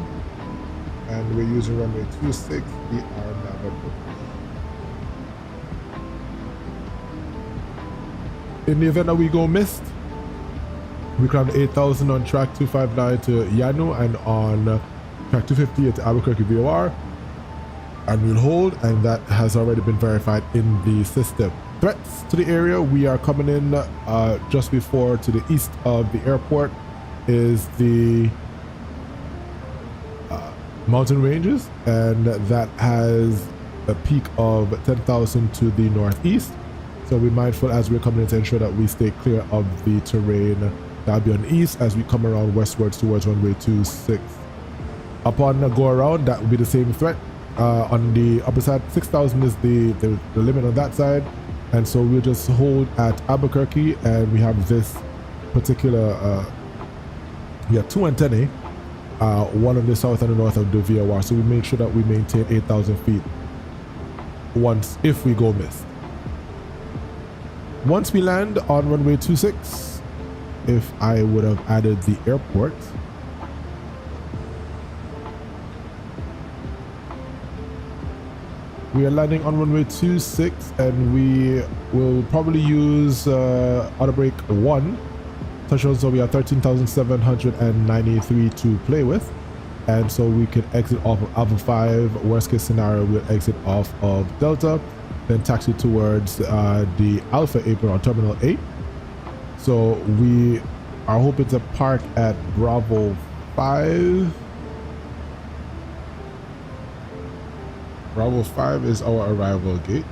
And we're using runway 26, the RNAV approach. In the event that we go missed, we climb 8,000 on track 259 to Yanu and on track 250 at Albuquerque VOR, and we'll hold, and that has already been verified in the system. Threats to the area, we are coming in just before, to the east of the airport is the mountain ranges, and that has a peak of 10,000 to the northeast. So be mindful as we're coming in to ensure that we stay clear of the terrain that'll be on the east as we come around westwards towards runway 26. Upon a go around, that will be the same threat. On the upper side, 6,000 is the limit on that side, and so we'll just hold at Albuquerque, and we have this particular two antennae, one on the south and the north of the VOR, so we make sure that we maintain 8,000 feet once if we go missed. Once we land on runway 26, if I would have added the airport, we are landing on runway 26, and we will probably use auto brake 1. So we have 13,793 to play with, and so we can exit off of Alpha 5. Worst case scenario, we'll exit off of Delta, then taxi towards the Alpha apron on Terminal 8. So we are hoping to park at Bravo 5. Bravo 5 is our arrival gate.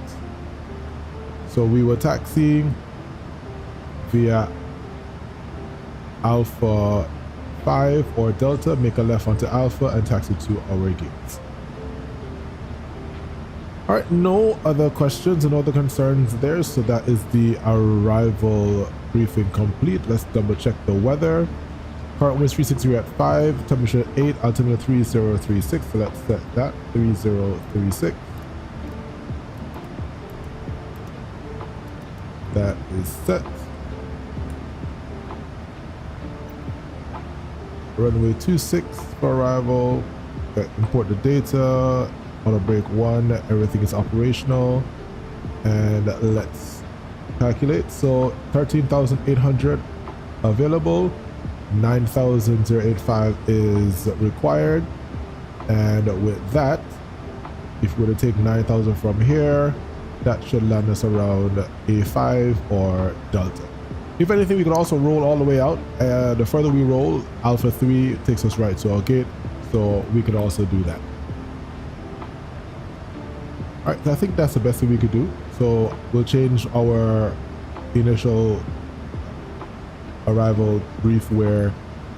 So we were taxiing via Alpha 5 or Delta, make a left onto Alpha and taxi to our gates. All right, no other questions and other concerns there, so that is the arrival briefing complete. Let's double check the weather. Current winds 360 at 5, temperature 8, altimeter 3036, so let's set that, 3036. That is set. Runway 26 for arrival. Import the data. Auto brake 1. Everything is operational. And let's calculate. So 13,800 available. 9,085 is required. And with that, if we were to take 9,000 from here, that should land us around A5 or Delta. If anything, we could also roll all the way out. The further we roll, Alpha 3 takes us right to our gate, so we could also do that. All right, I think that's the best thing we could do. So we'll change our initial arrival brief where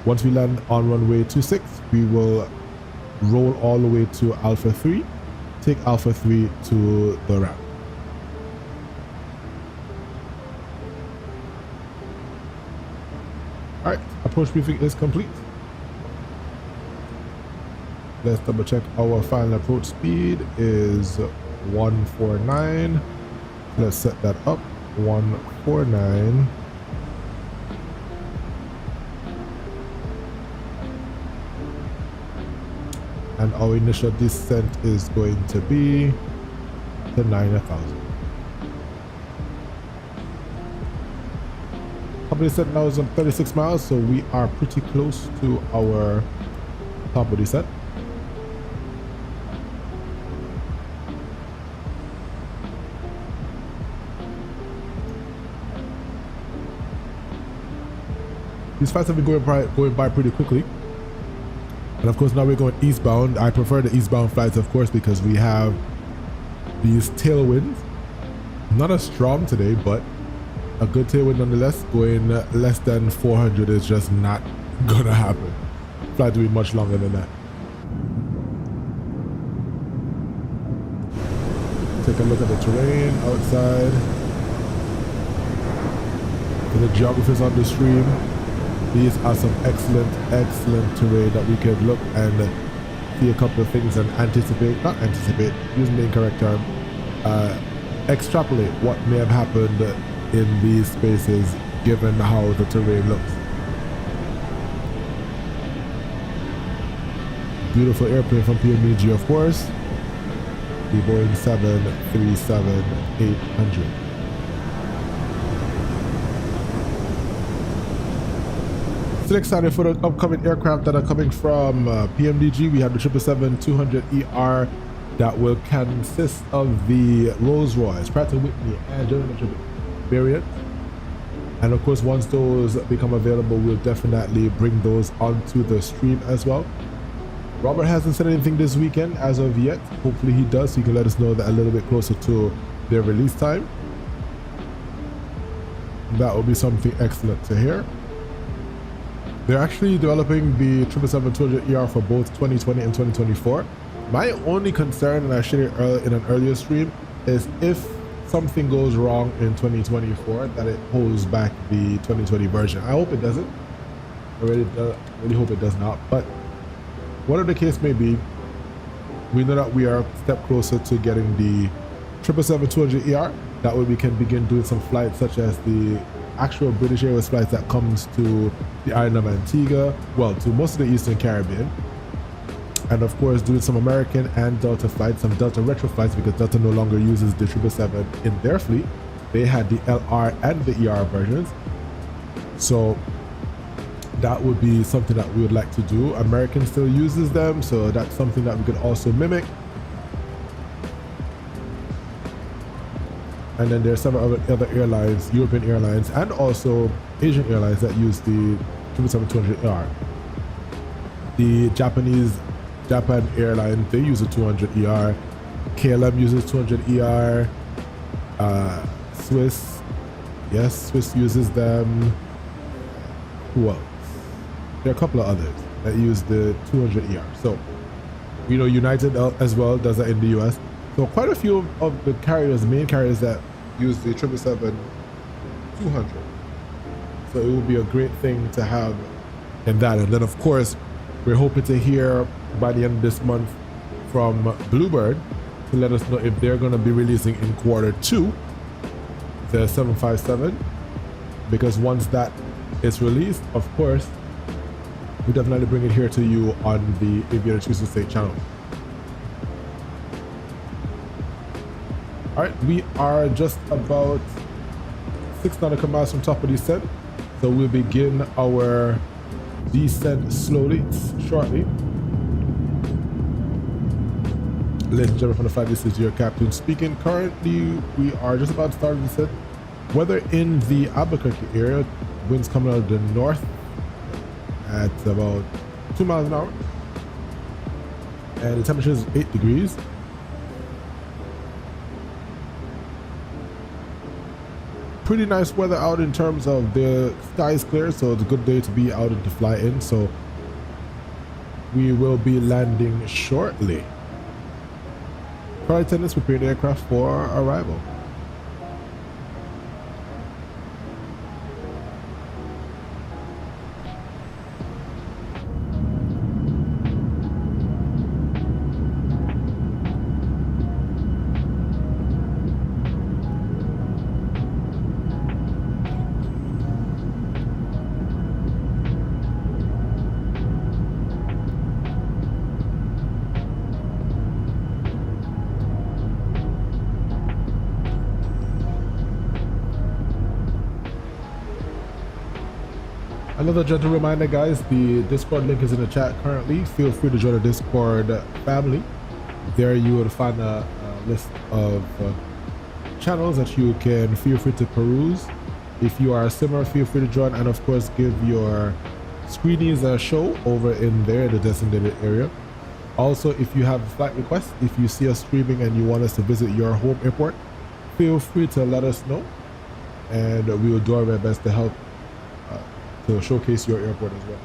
once we land on runway 26, we will roll all the way to Alpha 3, take Alpha 3 to the ramp. All right, approach briefing is complete. Let's double check our final approach speed is 149. Let's set that up, 149. And our initial descent is going to be to 9,000. Company descent now is on 36 miles, so we are pretty close to our top of descent. These flights have been going by pretty quickly. And of course, now we're going eastbound. I prefer the eastbound flights, of course, because we have these tailwinds. Not as strong today, but a good tailwind nonetheless. Going less than 400 is just not gonna happen. Flight will be much longer than that. Take a look at the terrain outside. For the geographers on the stream, these are some excellent terrain that we could look and see a couple of things and using the incorrect term, extrapolate what may have happened in these spaces given how the terrain looks. Beautiful airplane from PMDG, of course, the Boeing 737-800. Still excited for the upcoming aircraft that are coming from PMDG. We have the 777-200ER that will consist of the Rolls-Royce, Pratt & Whitney, and General Electric variant. And of course, once those become available, we'll definitely bring those onto the stream as well. Robert hasn't said anything this weekend as of yet. Hopefully he does, so he can let us know that a little bit closer to their release time. That will be something excellent to hear. They're actually developing the 777-200ER for both 2020 and 2024. My only concern, and I shared it in an earlier stream, is if something goes wrong in 2024, that it holds back the 2020 version. I hope it doesn't. I really hope it does not. But whatever the case may be, we know that we are a step closer to getting the 777-200ER. That way we can begin doing some flights such as the actual British Airways flights that comes to the island of Antigua, well, to most of the Eastern Caribbean. And of course, doing some American and Delta flights, some Delta retro flights, because Delta no longer uses the 777 in their fleet. They had the LR and the ER versions. So that would be something that we would like to do. American still uses them, so that's something that we could also mimic. And then there's several other airlines, European airlines, and also Asian airlines that use the 777-200ER. The Japan airline, they use the 200ER. KLM uses 200ER. Swiss, yes, Swiss uses them. Who else? There are a couple of others that use the 200ER. So, you know, United as well does that in the US. So quite a few of the carriers, main carriers that use the 777-200. So it will be a great thing to have in that. And then of course, we're hoping to hear by the end of this month from Bluebird to let us know if they're going to be releasing in Q2 the 757, because once that is released, of course, we definitely bring it here to you on the Aviator Tuesday State channel. All right, we are just about 6 nautical miles from top of descent, so we'll begin our descent slowly, shortly. Ladies and gentlemen from the flight, this is your captain speaking. Currently, we are just about to start descent. Weather in the Albuquerque area, winds coming out of the north at about 2 miles an hour, and the temperature is 8 degrees. pretty nice weather out in terms of the sky is clear, so it's a good day to be out and to fly in. So we will be landing shortly. Flight attendants, prepare the aircraft for arrival. Another gentle reminder, guys, the Discord link is in the chat currently. Feel free to join the Discord family. There you will find a list of channels that you can feel free to peruse. If you are a simmer, feel free to join, and of course give your screenies a show over in there, the designated area. Also, if you have a flight request, if you see us streaming and you want us to visit your home airport, feel free to let us know, and we will do our very best to help to showcase your airport as well.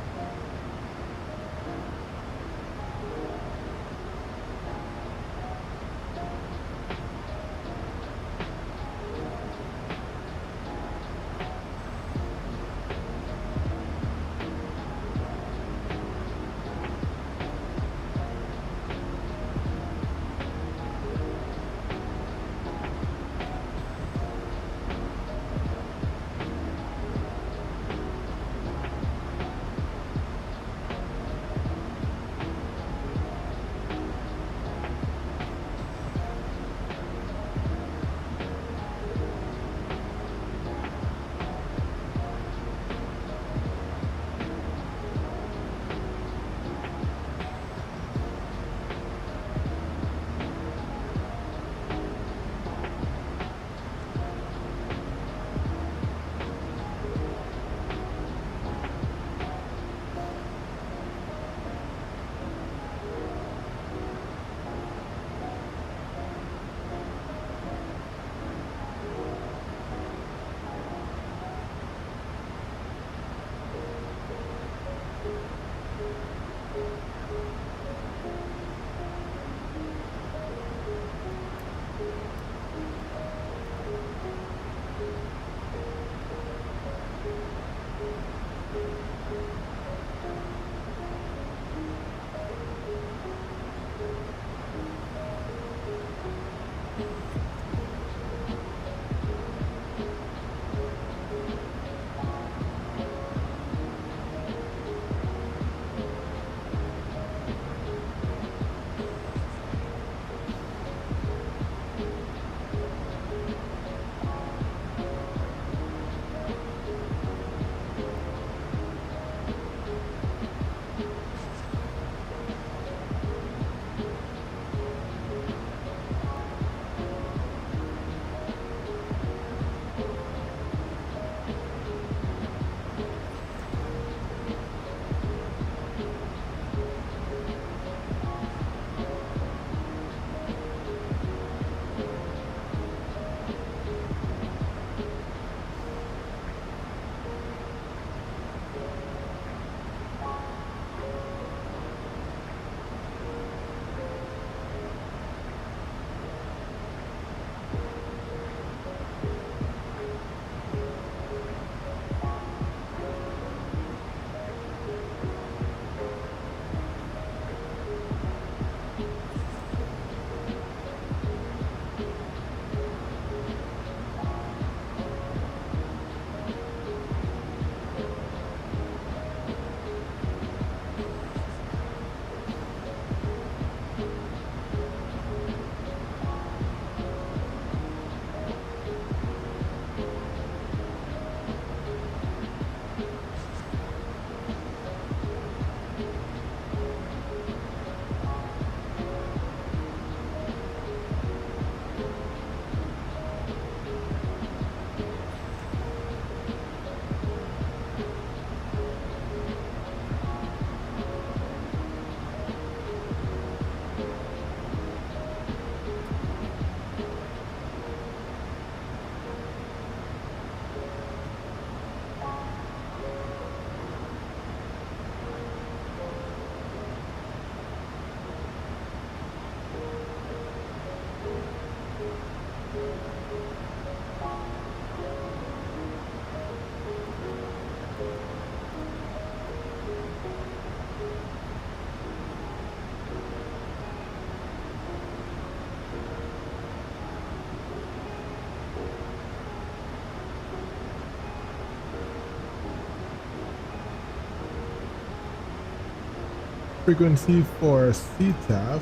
frequency for CTAF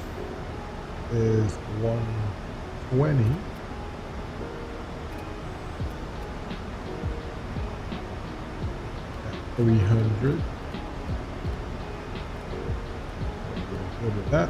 is 120. At 300. Good with that.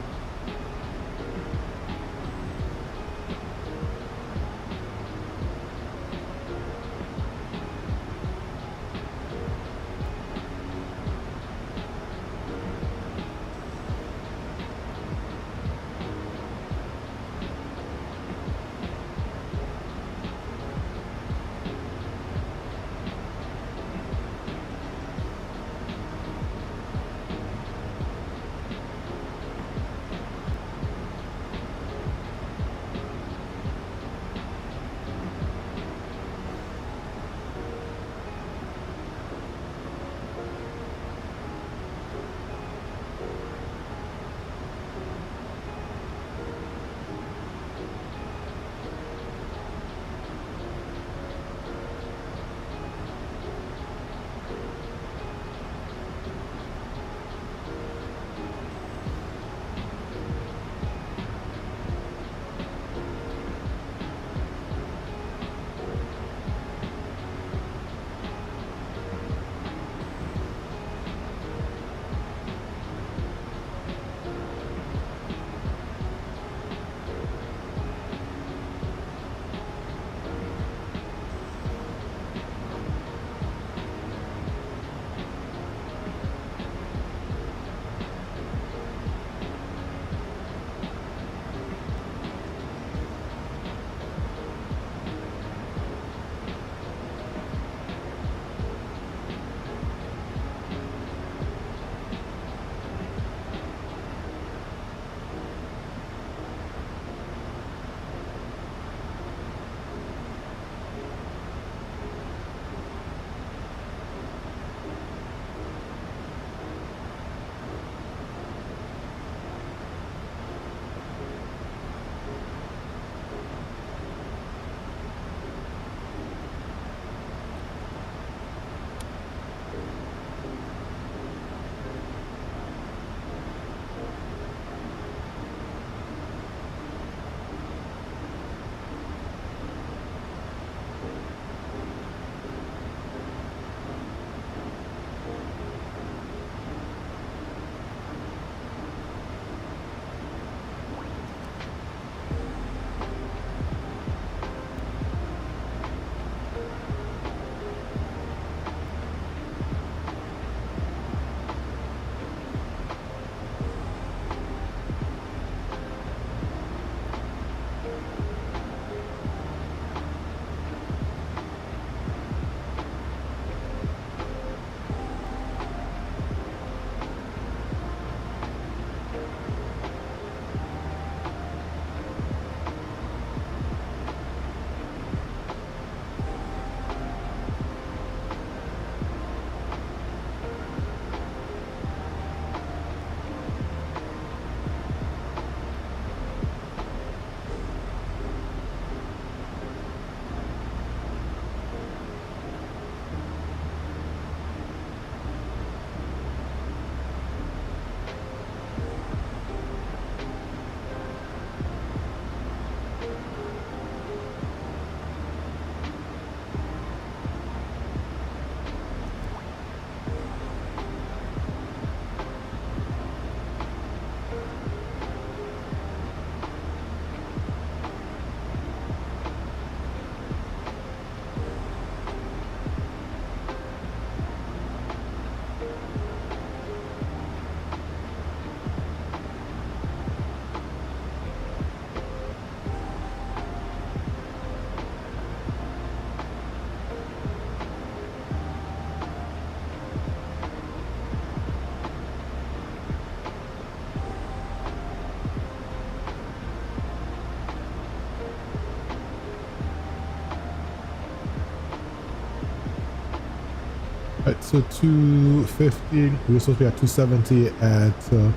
Right, so 250, we're supposed to be at 270 at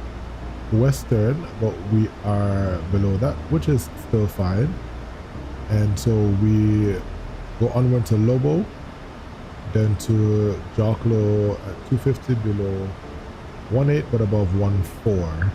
Western, but we are below that, which is still fine. And so we go onward to Lobo, then to Jocklo at 250 below 1.8 but above 1.4.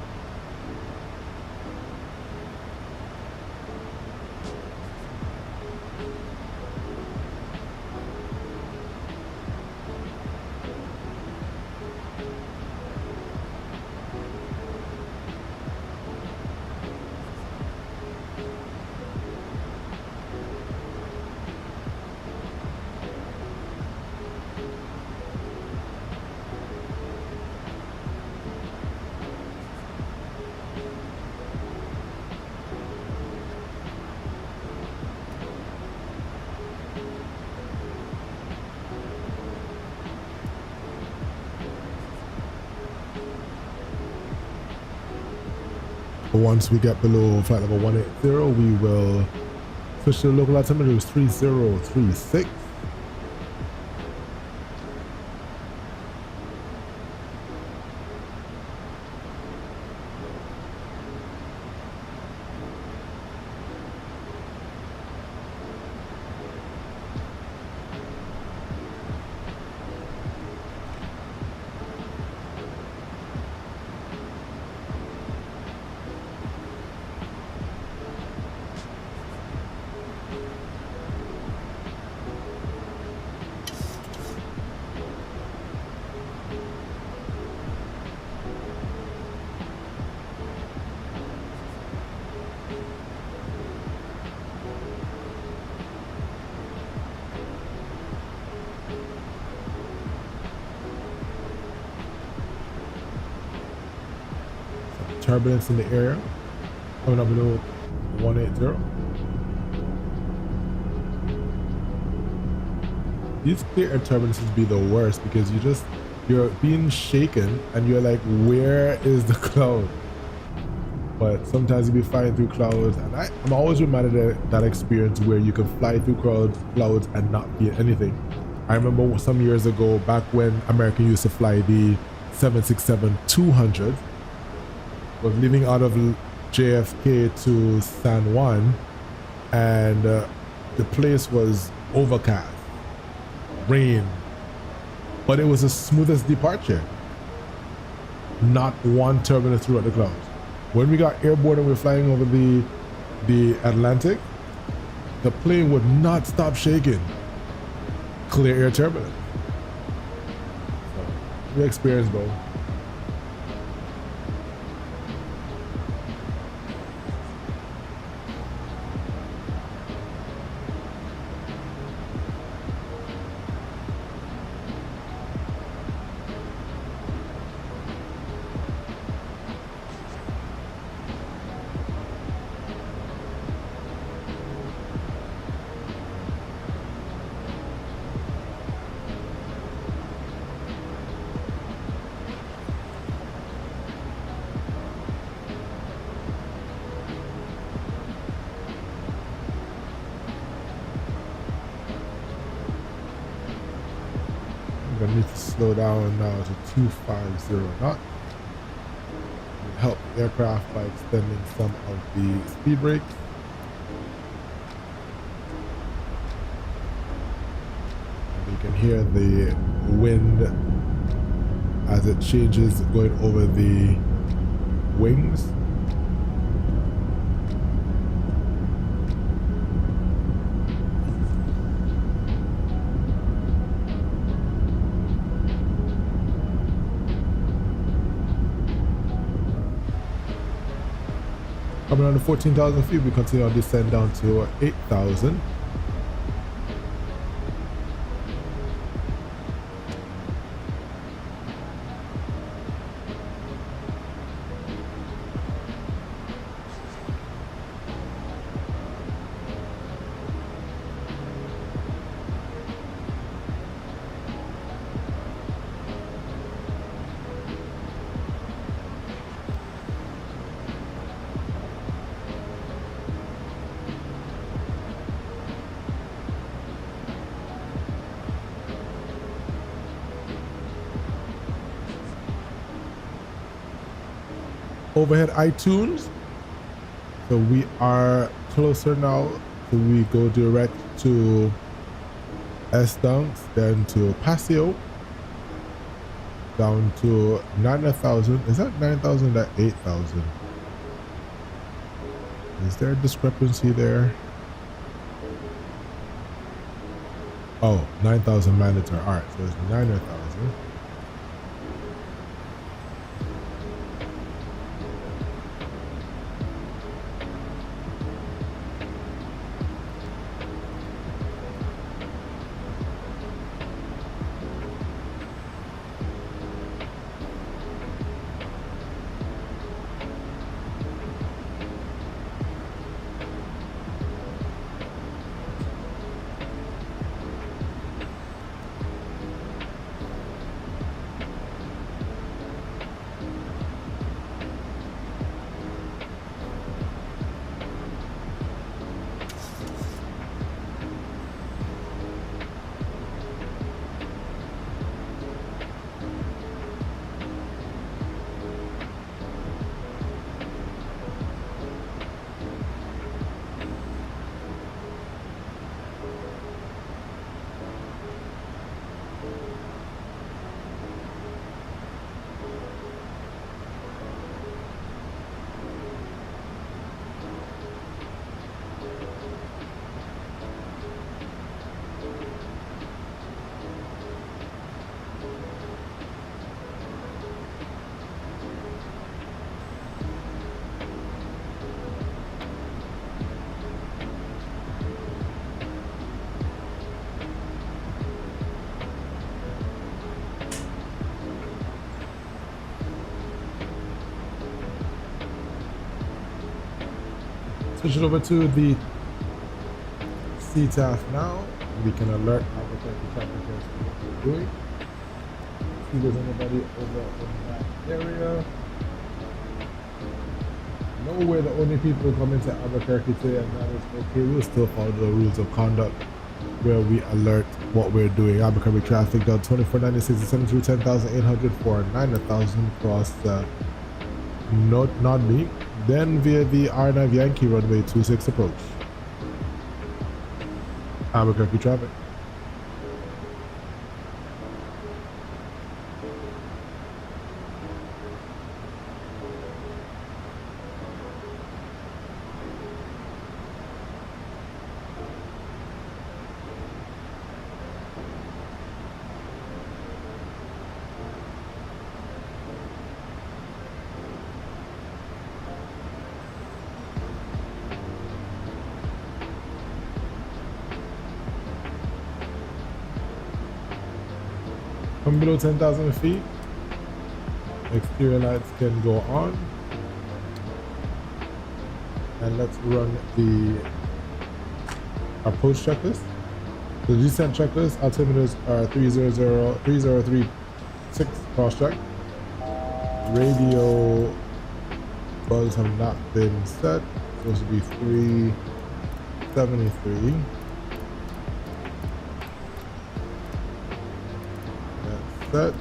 Once we get below flight level 180, we will switch to the local altimeter, is 3036. Turbulence in the area coming up below 180. These clear air turbulences be the worst because you're being shaken and you're like, where is the cloud? But sometimes you be flying through clouds, and I'm always reminded of that experience where you can fly through clouds and not feel anything. I remember some years ago, back when American used to fly the 737-800, was leaving out of JFK to San Juan, and the place was overcast, rain, but it was the smoothest departure. Not one turbulence throughout the clouds. When we got airborne and we were flying over the Atlantic, the plane would not stop shaking. Clear air turbulence. So, new experience, bro. I need to slow down now to 250 knots. It help the aircraft by extending some of the speed brakes. And you can hear the wind as it changes going over the wings. Coming on to 14,000 feet, we continue our descent down to 8,000. Overhead iTunes, so we are closer now, so we go direct to S-Dunks, then to Paseo, down to 9,000. Is that 9,000 or 8,000? Is there a discrepancy there? Oh, 9,000 mandatory. All right, so it's 9,000. Switch it over to the CTAF now. We can alert Albuquerque traffic as to what we're doing. See if there's anybody over in that area. No, we're the only people coming to Albuquerque today, and that is okay. We'll still follow the rules of conduct where we alert what we're doing. Albuquerque traffic down 2496 descending through 10,800 for 9,000 cross not me. Then via the R9 Yankee runway 26 approach. Albuquerque traffic. From below 10,000 feet, exterior lights can go on. And let's run the approach checklist. The descent checklist, altimeters are 3036 cross check. Radio bugs have not been set. Supposed to be 373. Set.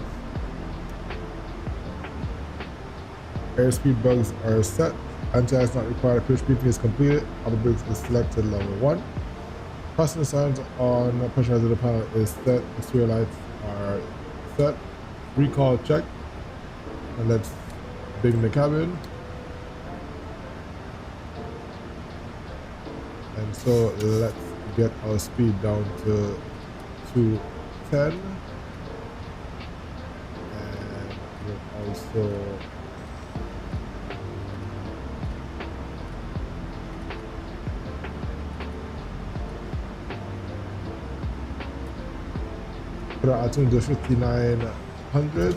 Airspeed bugs are set. Anti-ice not required. Approach briefing is completed. Auto brakes is selected level 1. Passenger signs on pressurizer panel is set. Exterior lights are set. Recall check. And let's bring the cabin. And so let's get our speed down to 210. Also put our altimeter 5900.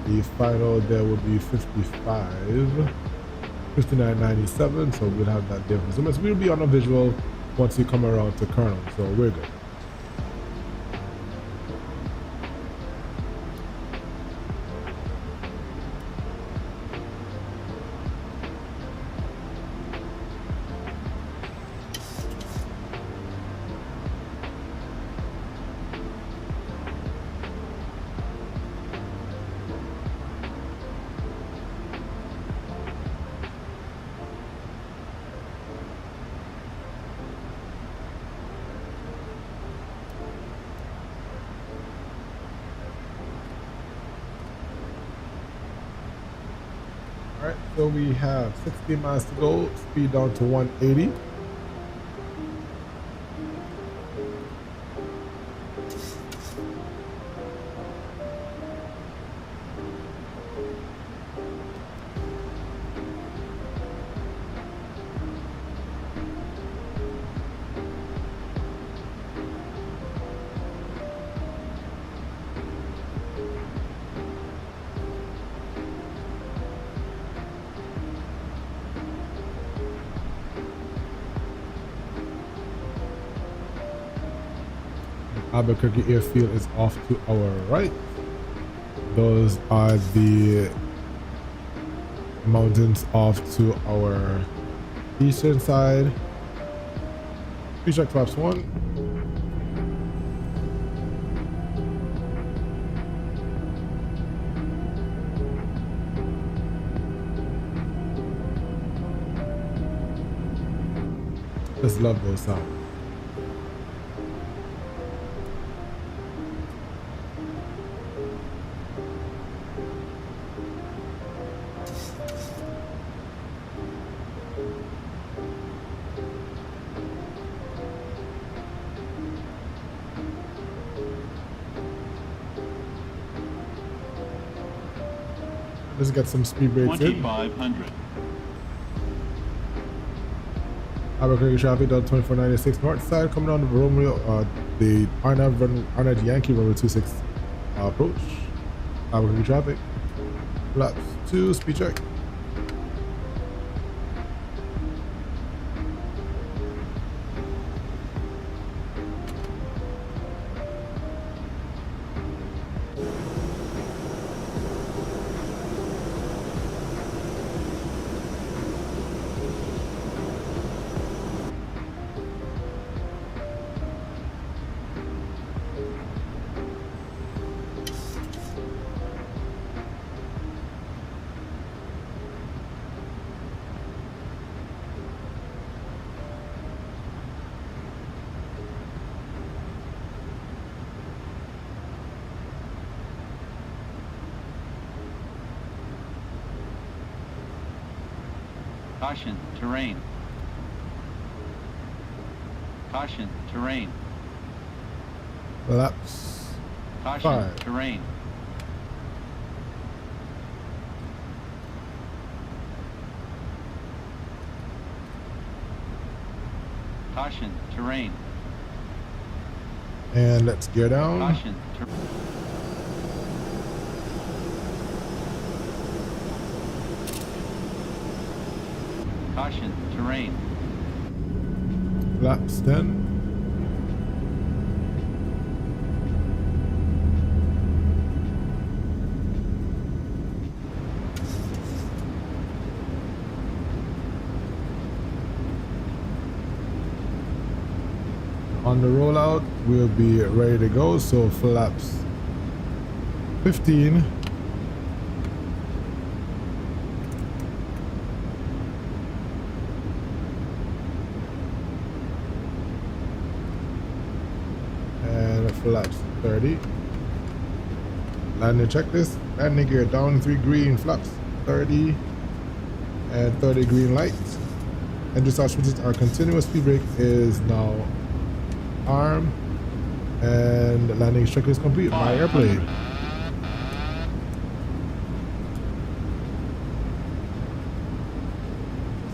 The final there will be 5997, so we'll have that there. So we'll be on a visual once you come around to Colonel, so we're good. All right, so we have 60 miles to go, speed down to 180. Albuquerque airfield is off to our right. Those are the mountains off to our eastern side. Please check flaps 1. Just love those sounds. Let's get some speed brakes in. 2500. Albuquerque traffic down 2496 north side coming down the Romeo, the Arnett Yankee runway 26 approach. Albuquerque traffic. Flaps 2, speed check. Caution, terrain. Caution, terrain. Flaps Caution, 5. terrain. Caution, terrain. And let's gear down. Caution, Caution, terrain. Flaps 10. On the rollout, we'll be ready to go. So flaps 15. And flaps 30. Landing checklist. Landing gear down 3 green, flaps 30 and 30 green lights. Engine start switches. Our continuous speed brake is now arm, and landing checklist complete. My airplane.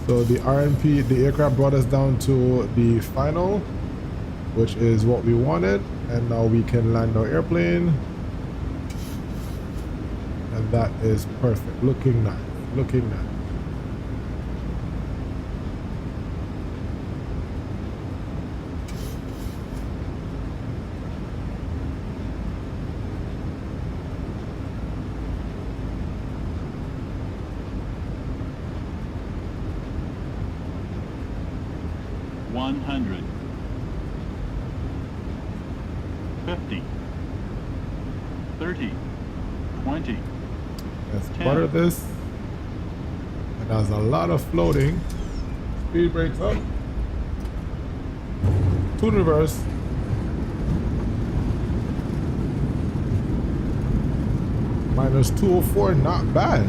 So the RNP, the aircraft brought us down to the final, which is what we wanted, and now we can land our airplane, and that is perfect. Looking nice, looking nice. $100. 50. 30. 20. Let's 10. butter this. And there's a lot of floating. Speed brakes up. 2 in reverse. Minus 204, not bad.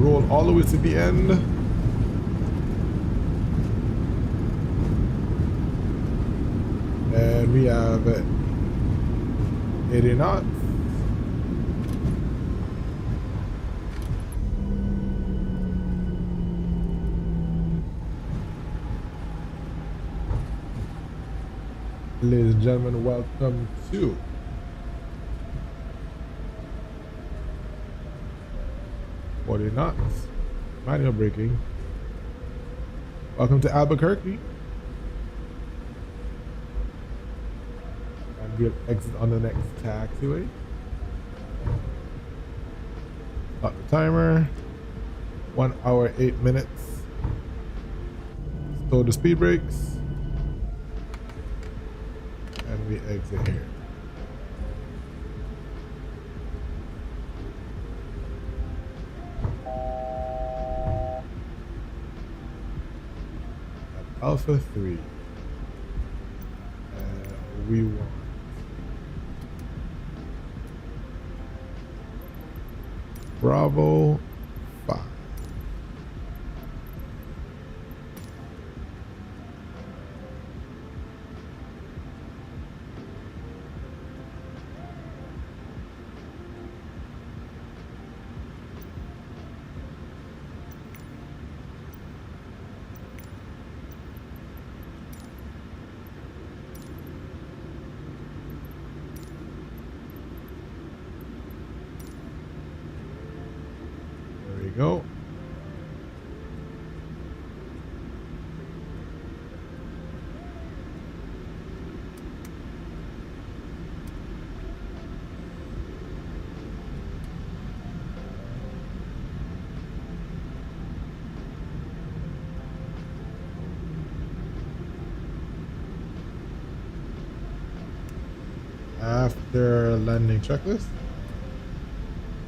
roll all the way to the end. And we have 80 knots. Ladies and gentlemen, welcome to knots, manual braking. Welcome to Albuquerque. And we'll exit on the next taxiway. Start the timer. 1 hour, 8 minutes. Stow the speed brakes. And we exit here. Alpha 3. We want Bravo 5. Go. After landing checklist,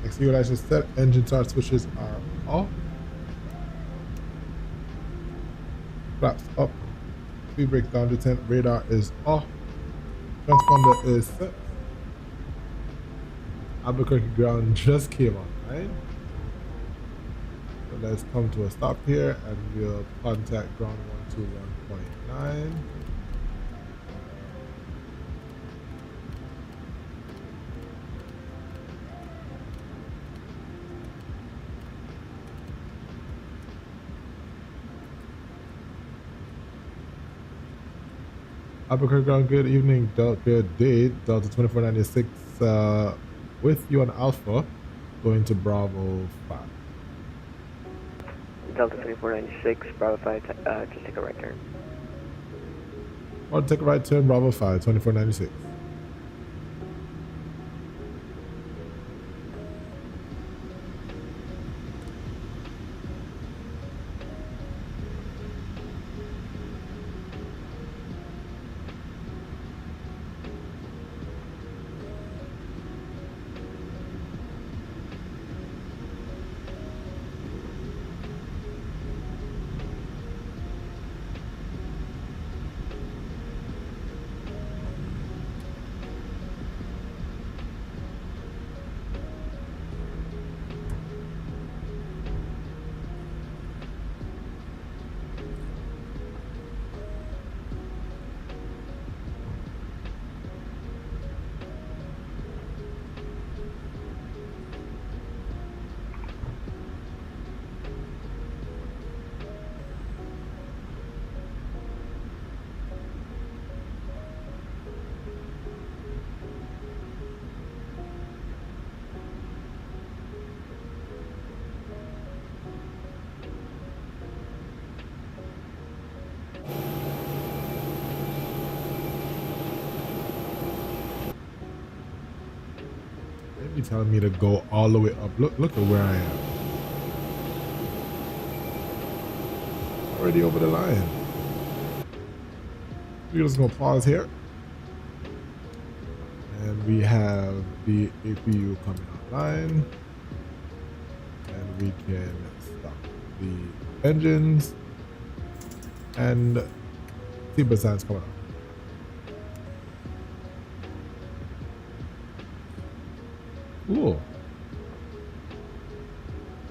execute license set, engine start switches are off. Flaps up. Speed brake down to 10. Radar is off. Transponder is set. Albuquerque ground just came on, right? So let's come to a stop here and we'll contact ground 121.9. Albuquerque ground, good evening, good day, Delta 2496 with you on Alpha, going to Bravo 5. Delta 2496, Bravo 5, just take a right turn. Or take a right turn, Bravo 5, 2496. You telling me to go all the way up? Look at where I am. Already over the line. We're just gonna pause here. And we have the APU coming online. And we can stop the engines. And seatbelt signs coming up. Cool.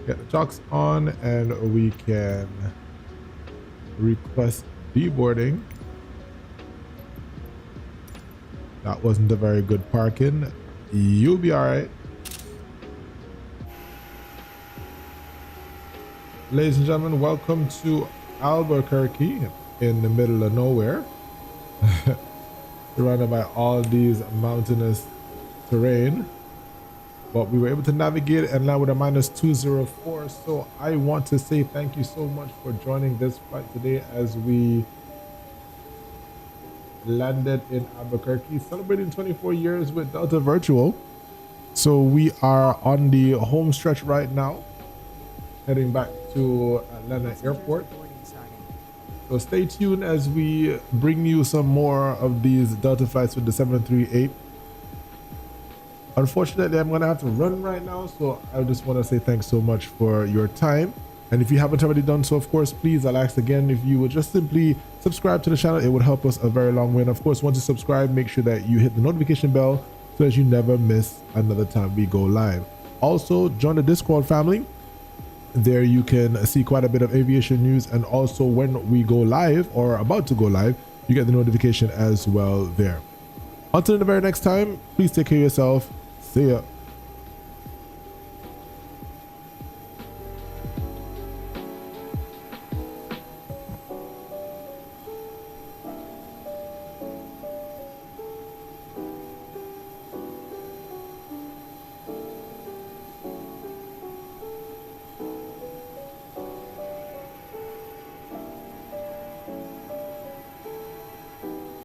get the chocks on, and we can request deboarding. That wasn't a very good parking. You'll be all right. Ladies and gentlemen, welcome to Albuquerque in the middle of nowhere. Surrounded by all these mountainous terrain. But we were able to navigate and land with a -204. So I want to say thank you so much for joining this flight today as we landed in Albuquerque, celebrating 24 years with Delta Virtual. So we are on the home stretch right now, heading back to Atlanta Airport. So stay tuned as we bring you some more of these Delta flights with the 738. Unfortunately, I'm going to have to run right now, so I just want to say thanks so much for your time. And if you haven't already done so, of course, please, I'll ask again, if you would just simply subscribe to the channel, it would help us a very long way. And of course, once you subscribe, make sure that you hit the notification bell so that you never miss another time we go live. Also, join the Discord family. There you can see quite a bit of aviation news, and also when we go live or about to go live, you get the notification as well there. Until the very next time, please take care of yourself. See ya.